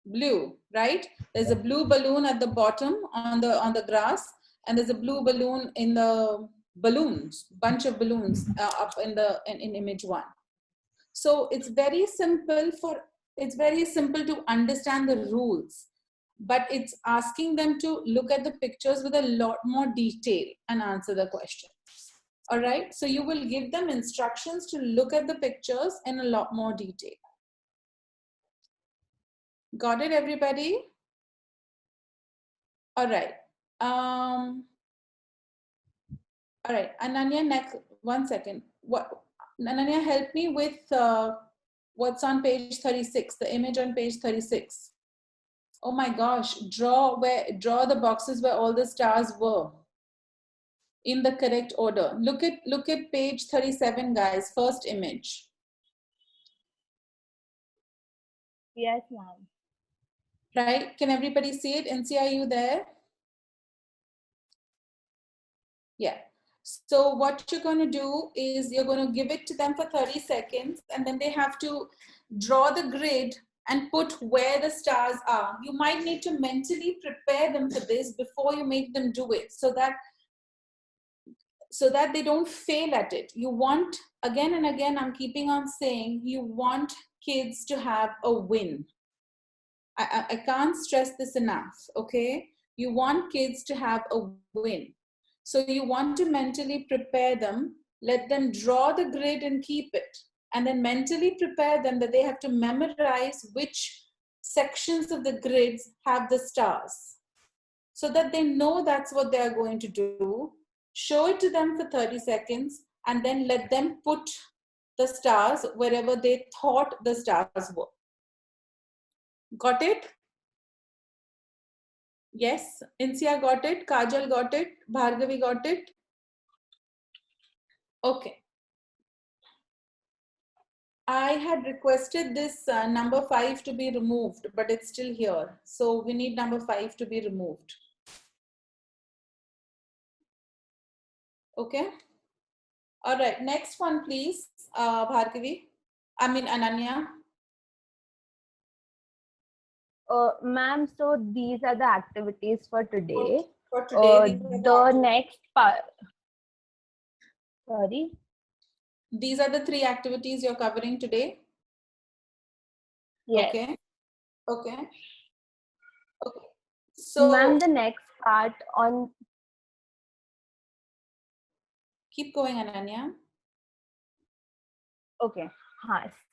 Blue, right? There's a blue balloon at the bottom on the grass, and there's a blue balloon in the balloons, bunch of balloons up in image 1. So it's very simple to understand the rules, but it's asking them to look at the pictures with a lot more detail and answer the questions. All right, so you will give them instructions to look at the pictures in a lot more detail. Got it, everybody? All right. All right, Ananya, next, 1 second. Ananya, help me with what's on page 36, the image on page 36. Oh my gosh, draw the boxes where all the stars were in the correct order. Look at page 37, guys, first image. Yes, ma'am. Right, can everybody see it? NC, are you there? Yeah. So what you're going to do is you're going to give it to them for 30 seconds and then they have to draw the grid and put where the stars are. You might need to mentally prepare them for this before you make them do it so that they don't fail at it. You want, again and again, I'm keeping on saying, you want kids to have a win. I can't stress this enough, okay? You want kids to have a win. So you want to mentally prepare them, let them draw the grid and keep it, and then mentally prepare them that they have to memorize which sections of the grids have the stars, so that they know that's what they're going to do. Show it to them for 30 seconds, and then let them put the stars wherever they thought the stars were. Got it? Yes, Insia got it, Kajal got it, Bhargavi got it. Okay. I had requested this number 5 to be removed, but it's still here. So we need number 5 to be removed. Okay. All right. Next one, please. Bhargavi. I mean, Ananya. Ma'am, so these are the activities for today. For today, The next part. Sorry. These are the 3 activities you're covering today. Yes. Okay. Okay. Okay. So, ma'am, the next part on. Keep going, Ananya. Okay.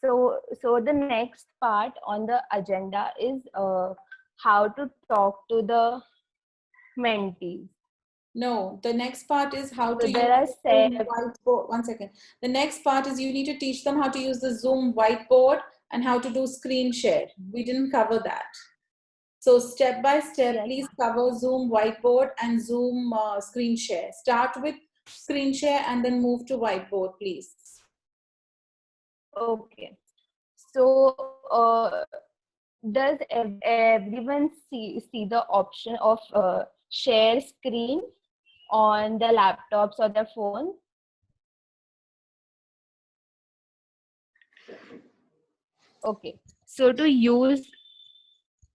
So the next part on the agenda is how to talk to the mentees. No, the next part is how to use the Zoom whiteboard. One second. The next part is you need to teach them how to use the Zoom whiteboard and how to do screen share. We didn't cover that. So step by step, Yes. please cover Zoom whiteboard and Zoom screen share. Start with screen share and then move to whiteboard, please. Okay. So does everyone see the option of share screen on the laptops or the phone? Okay. So to use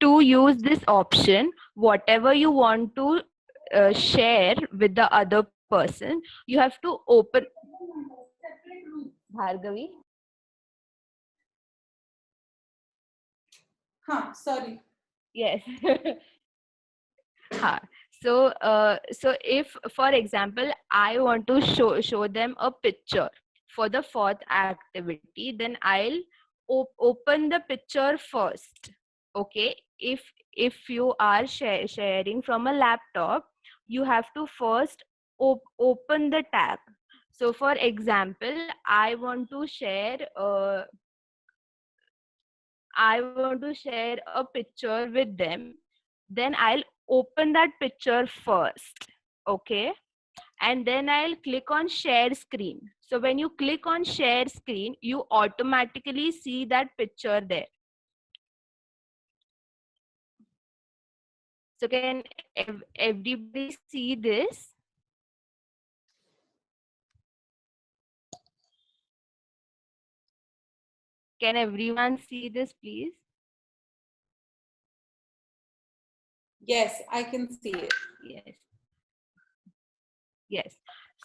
this option, whatever you want to share with the other person, you have to open. Bhargavi. Sorry. Yes. So if, for example, I want to show them a picture for the 4th activity, then I'll open the picture first. Okay. If you are sharing from a laptop, you have to first open the tab. So for example, I want to share a picture with them, then I'll open that picture first. Okay. And then I'll click on share screen. So when you click on share screen, you automatically see that picture there. So can everybody see this? Can everyone see this, please? Yes, I can see it. Yes. Yes.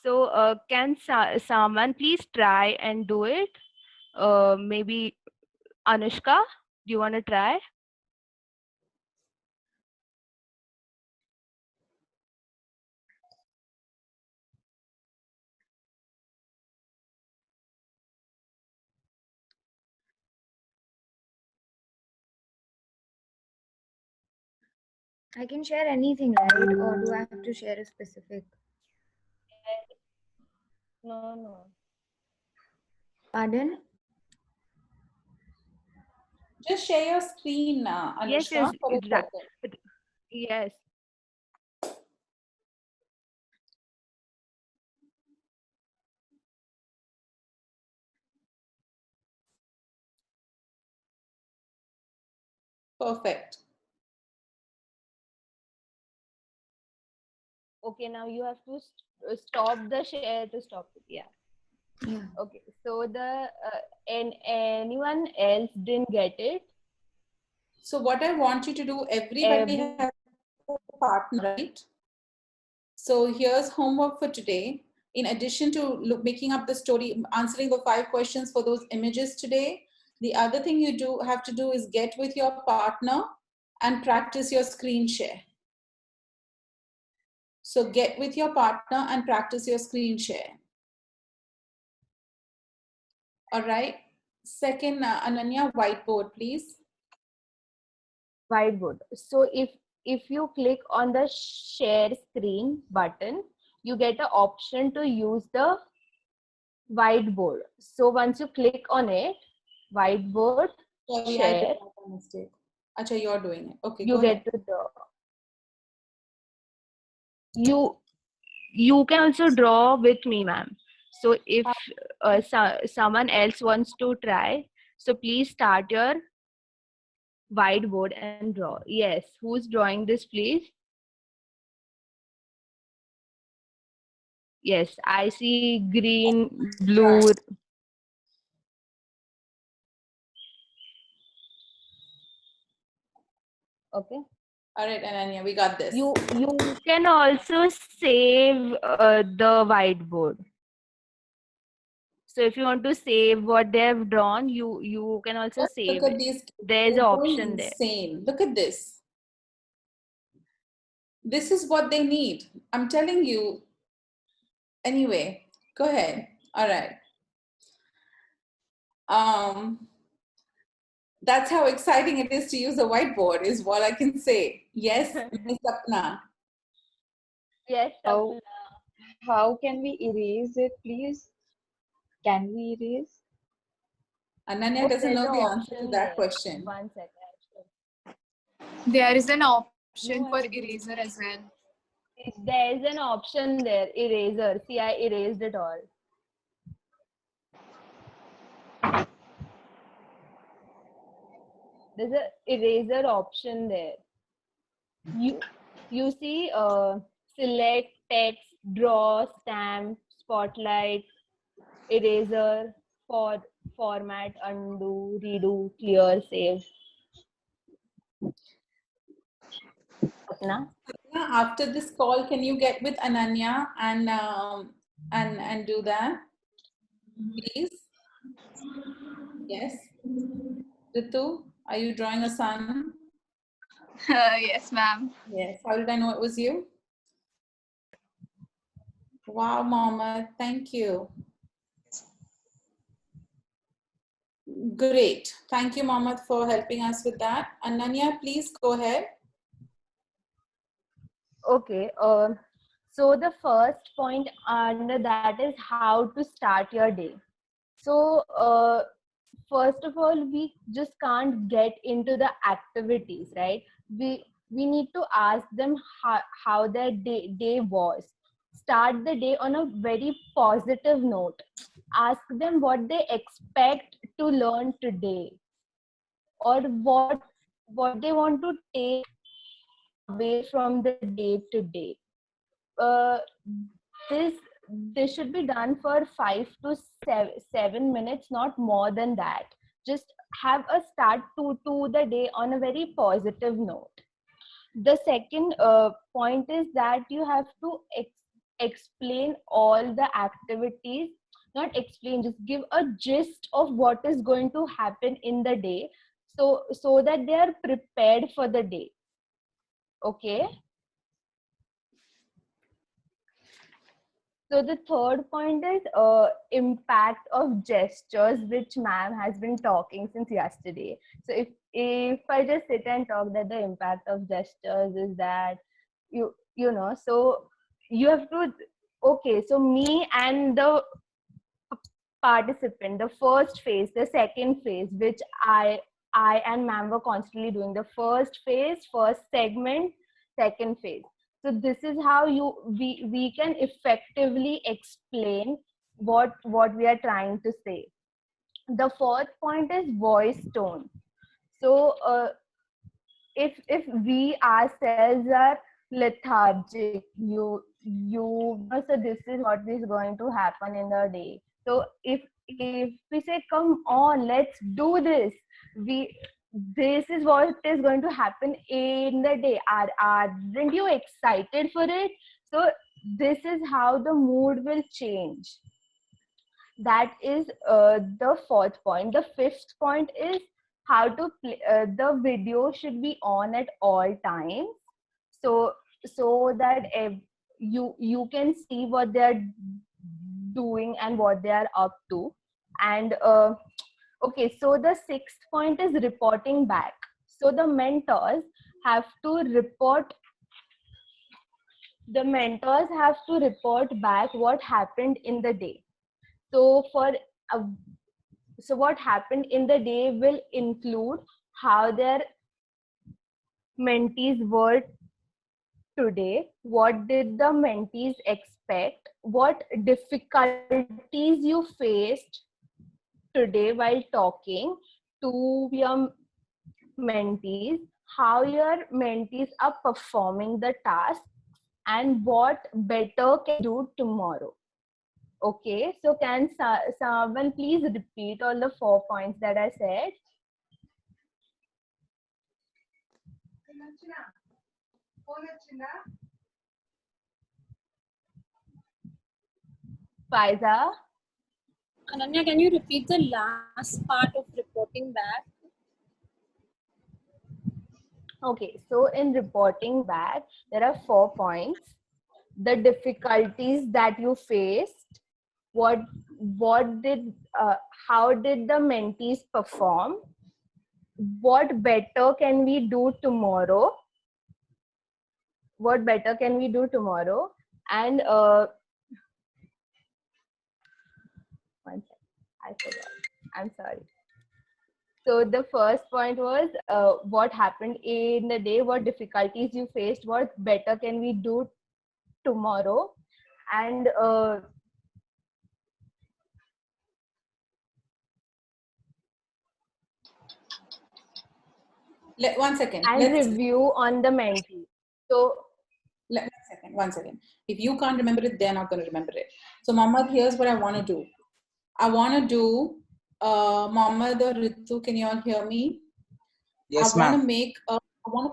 So can someone please try and do it? Maybe Anushka, do you want to try? I can share anything, right? Or do I have to share a specific? No. Pardon? Just share your screen, Anushka. Yes, for a second. yes. Perfect. Okay, now you have to stop the share to stop it. Yeah. Okay. So the anyone else didn't get it? So what I want you to do, everybody has a partner, right? So here's homework for today. In addition to making up the story, answering the 5 questions for those images today, the other thing you have to do is get with your partner and practice your screen share. So get with your partner and practice your screen share. All right. Second, Ananya, whiteboard, please. Whiteboard. So if you click on the share screen button, you get an option to use the whiteboard. So once you click on it, whiteboard, Sorry, share. I did a mistake. Acha, you're doing it. Okay, You go get ahead. to you can also draw with me, ma'am. So if someone else wants to try, so please start your whiteboard and draw. Yes, who's drawing this, please? Yes, I see green, blue. Okay. All right, Ananya, we got this. You can also save the whiteboard. So if you want to save what they have drawn, you can also save Look at it. these. There's an They're going option there. insane. Look at this. This is what they need. I'm telling you. Anyway, go ahead. All right. That's how exciting it is to use a whiteboard, is what I can say. Yes, Miss Sapna. Yes, How can we erase it, please? Can we erase? Ananya doesn't there's know an the answer to option that there. question. 1 second. There is an option for eraser as well. There's an option there, eraser. See, I erased it all. There's a eraser option there. You see select, text, draw, stamp, spotlight, eraser, format, undo, redo, clear, save. Sapna? After this call, can you get with Ananya and do that, please? Yes. Ritu, are you drawing a sun? Yes, ma'am. Yes. How did I know it was you? Wow, Mohammed. Thank you. Great. Thank you, Mohammed, for helping us with that. Ananya, please go ahead. Okay. So the first point under that is how to start your day. So first of all, we just can't get into the activities, right? We need to ask them how their day was. Start the day on a very positive note. Ask them what they expect to learn today, or what they want to take away from the day to day. Uh, this should be done for 5 to 7 minutes, not more than that. Just have a start to the day on a very positive note. The second point is that you have to explain all the activities. Not explain, just give a gist of what is going to happen in the day, so that they are prepared for the day. Okay. So the third point is impact of gestures, which ma'am has been talking since yesterday. So if I just sit and talk that the impact of gestures is that you know, so you have to, okay, so me and the participant, the first phase, the second phase, which I and ma'am were constantly doing, the first phase, first segment, second phase. So this is how we can effectively explain what we are trying to say. The fourth point is voice tone. So if we ourselves are lethargic, you know, so this is what is going to happen in the day. So if we say, come on, let's do this, this is what is going to happen in the day. Aren't you excited for it? So this is how the mood will change. That is the fourth point. The fifth point is how to play. The video should be on at all times, so that you can see what they're doing and what they are up to. And okay, so the sixth point is reporting back. So the mentors have to report back what happened in the day. So so what happened in the day will include how their mentees were today? What did the mentees expect? What difficulties you faced today while talking to your mentees? How your mentees are performing the task, and what better can do tomorrow? Okay, so can someone please repeat all the 4 points that I said? Faiza? Ananya, can you repeat the last part of reporting back? Okay, so in reporting back, there are 4 points. The difficulties that you faced, how did the mentees perform? What better can we do tomorrow? What better can we do tomorrow? And one second, I forgot. I'm sorry. So the first point was what happened in the day, what difficulties you faced, what better can we do tomorrow, and One second. and review on the mentee. So one second. If you can't remember it, they're not going to remember it. So Mohammed, here's what I want to do. I want to do, Mohammed or Ritu, can you all hear me? Yes, I want ma'am. to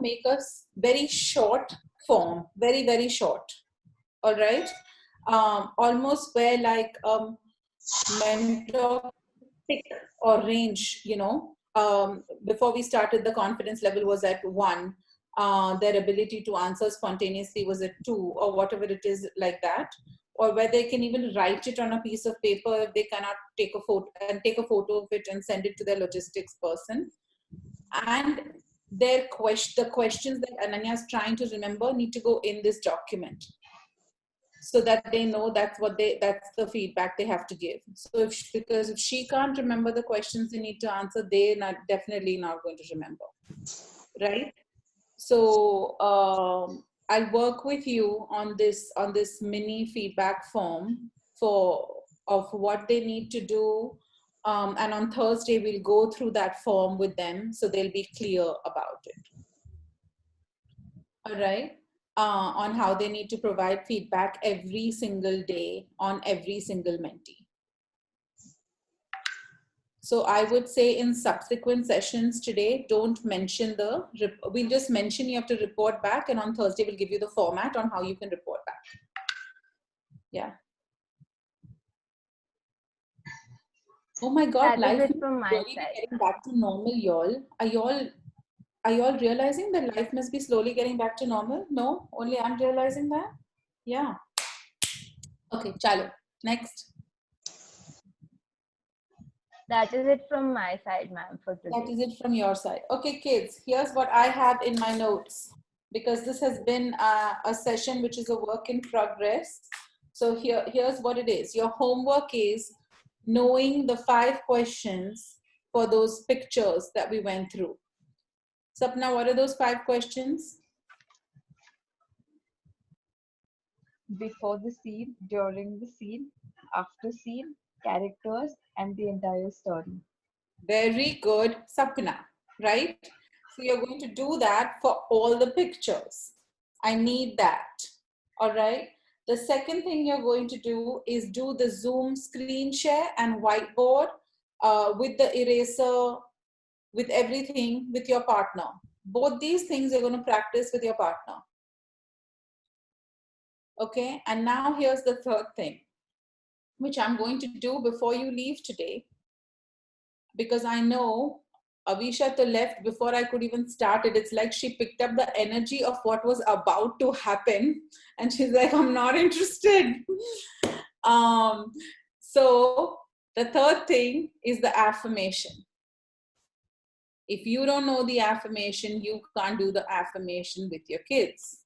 make a very short form, very, very short. All right. Almost where like mentor pick or range, you know, before we started, the confidence level was at 1. Their ability to answer spontaneously was at 2, or whatever it is, like that. Or where they can even write it on a piece of paper if they cannot take a photo of it and send it to their logistics person. And the questions that Ananya is trying to remember need to go in this document, so that they know that's the feedback they have to give. So because if she can't remember the questions they need to answer, they're definitely not going to remember, right? So I'll work with you on this mini feedback form of what they need to do, and on Thursday we'll go through that form with them, so they'll be clear about it. All right. On how they need to provide feedback every single day on every single mentee. So I would say in subsequent sessions today, don't mention we'll just mention you have to report back, and on Thursday we'll give you the format on how you can report back. Yeah. Oh my God, that is life it from my slowly side. getting back to normal, y'all. Are y'all realizing that life must be slowly getting back to normal? No, only I'm realizing that. Yeah. Okay, chalo. Next. That is it from my side, ma'am, for today. That is it from your side. Okay, kids, here's what I have in my notes, because this has been a session which is a work in progress. So here's what it is. Your homework is knowing the 5 questions for those pictures that we went through. Sapna, what are those 5 questions? Before the scene, during the scene, after scene, characters, and the entire story. Very good, Sapna, right? So you're going to do that for all the pictures. I need that, all right? The second thing you're going to do is do the Zoom screen share and whiteboard with the eraser, with everything, with your partner. Both these things you're going to practice with your partner. Okay, and now here's the third thing, which I'm going to do before you leave today, because I know Avisha left before I could even start it. It's like she picked up the energy of what was about to happen, and she's like, I'm not interested. So the third thing is the affirmation. If you don't know the affirmation, you can't do the affirmation with your kids.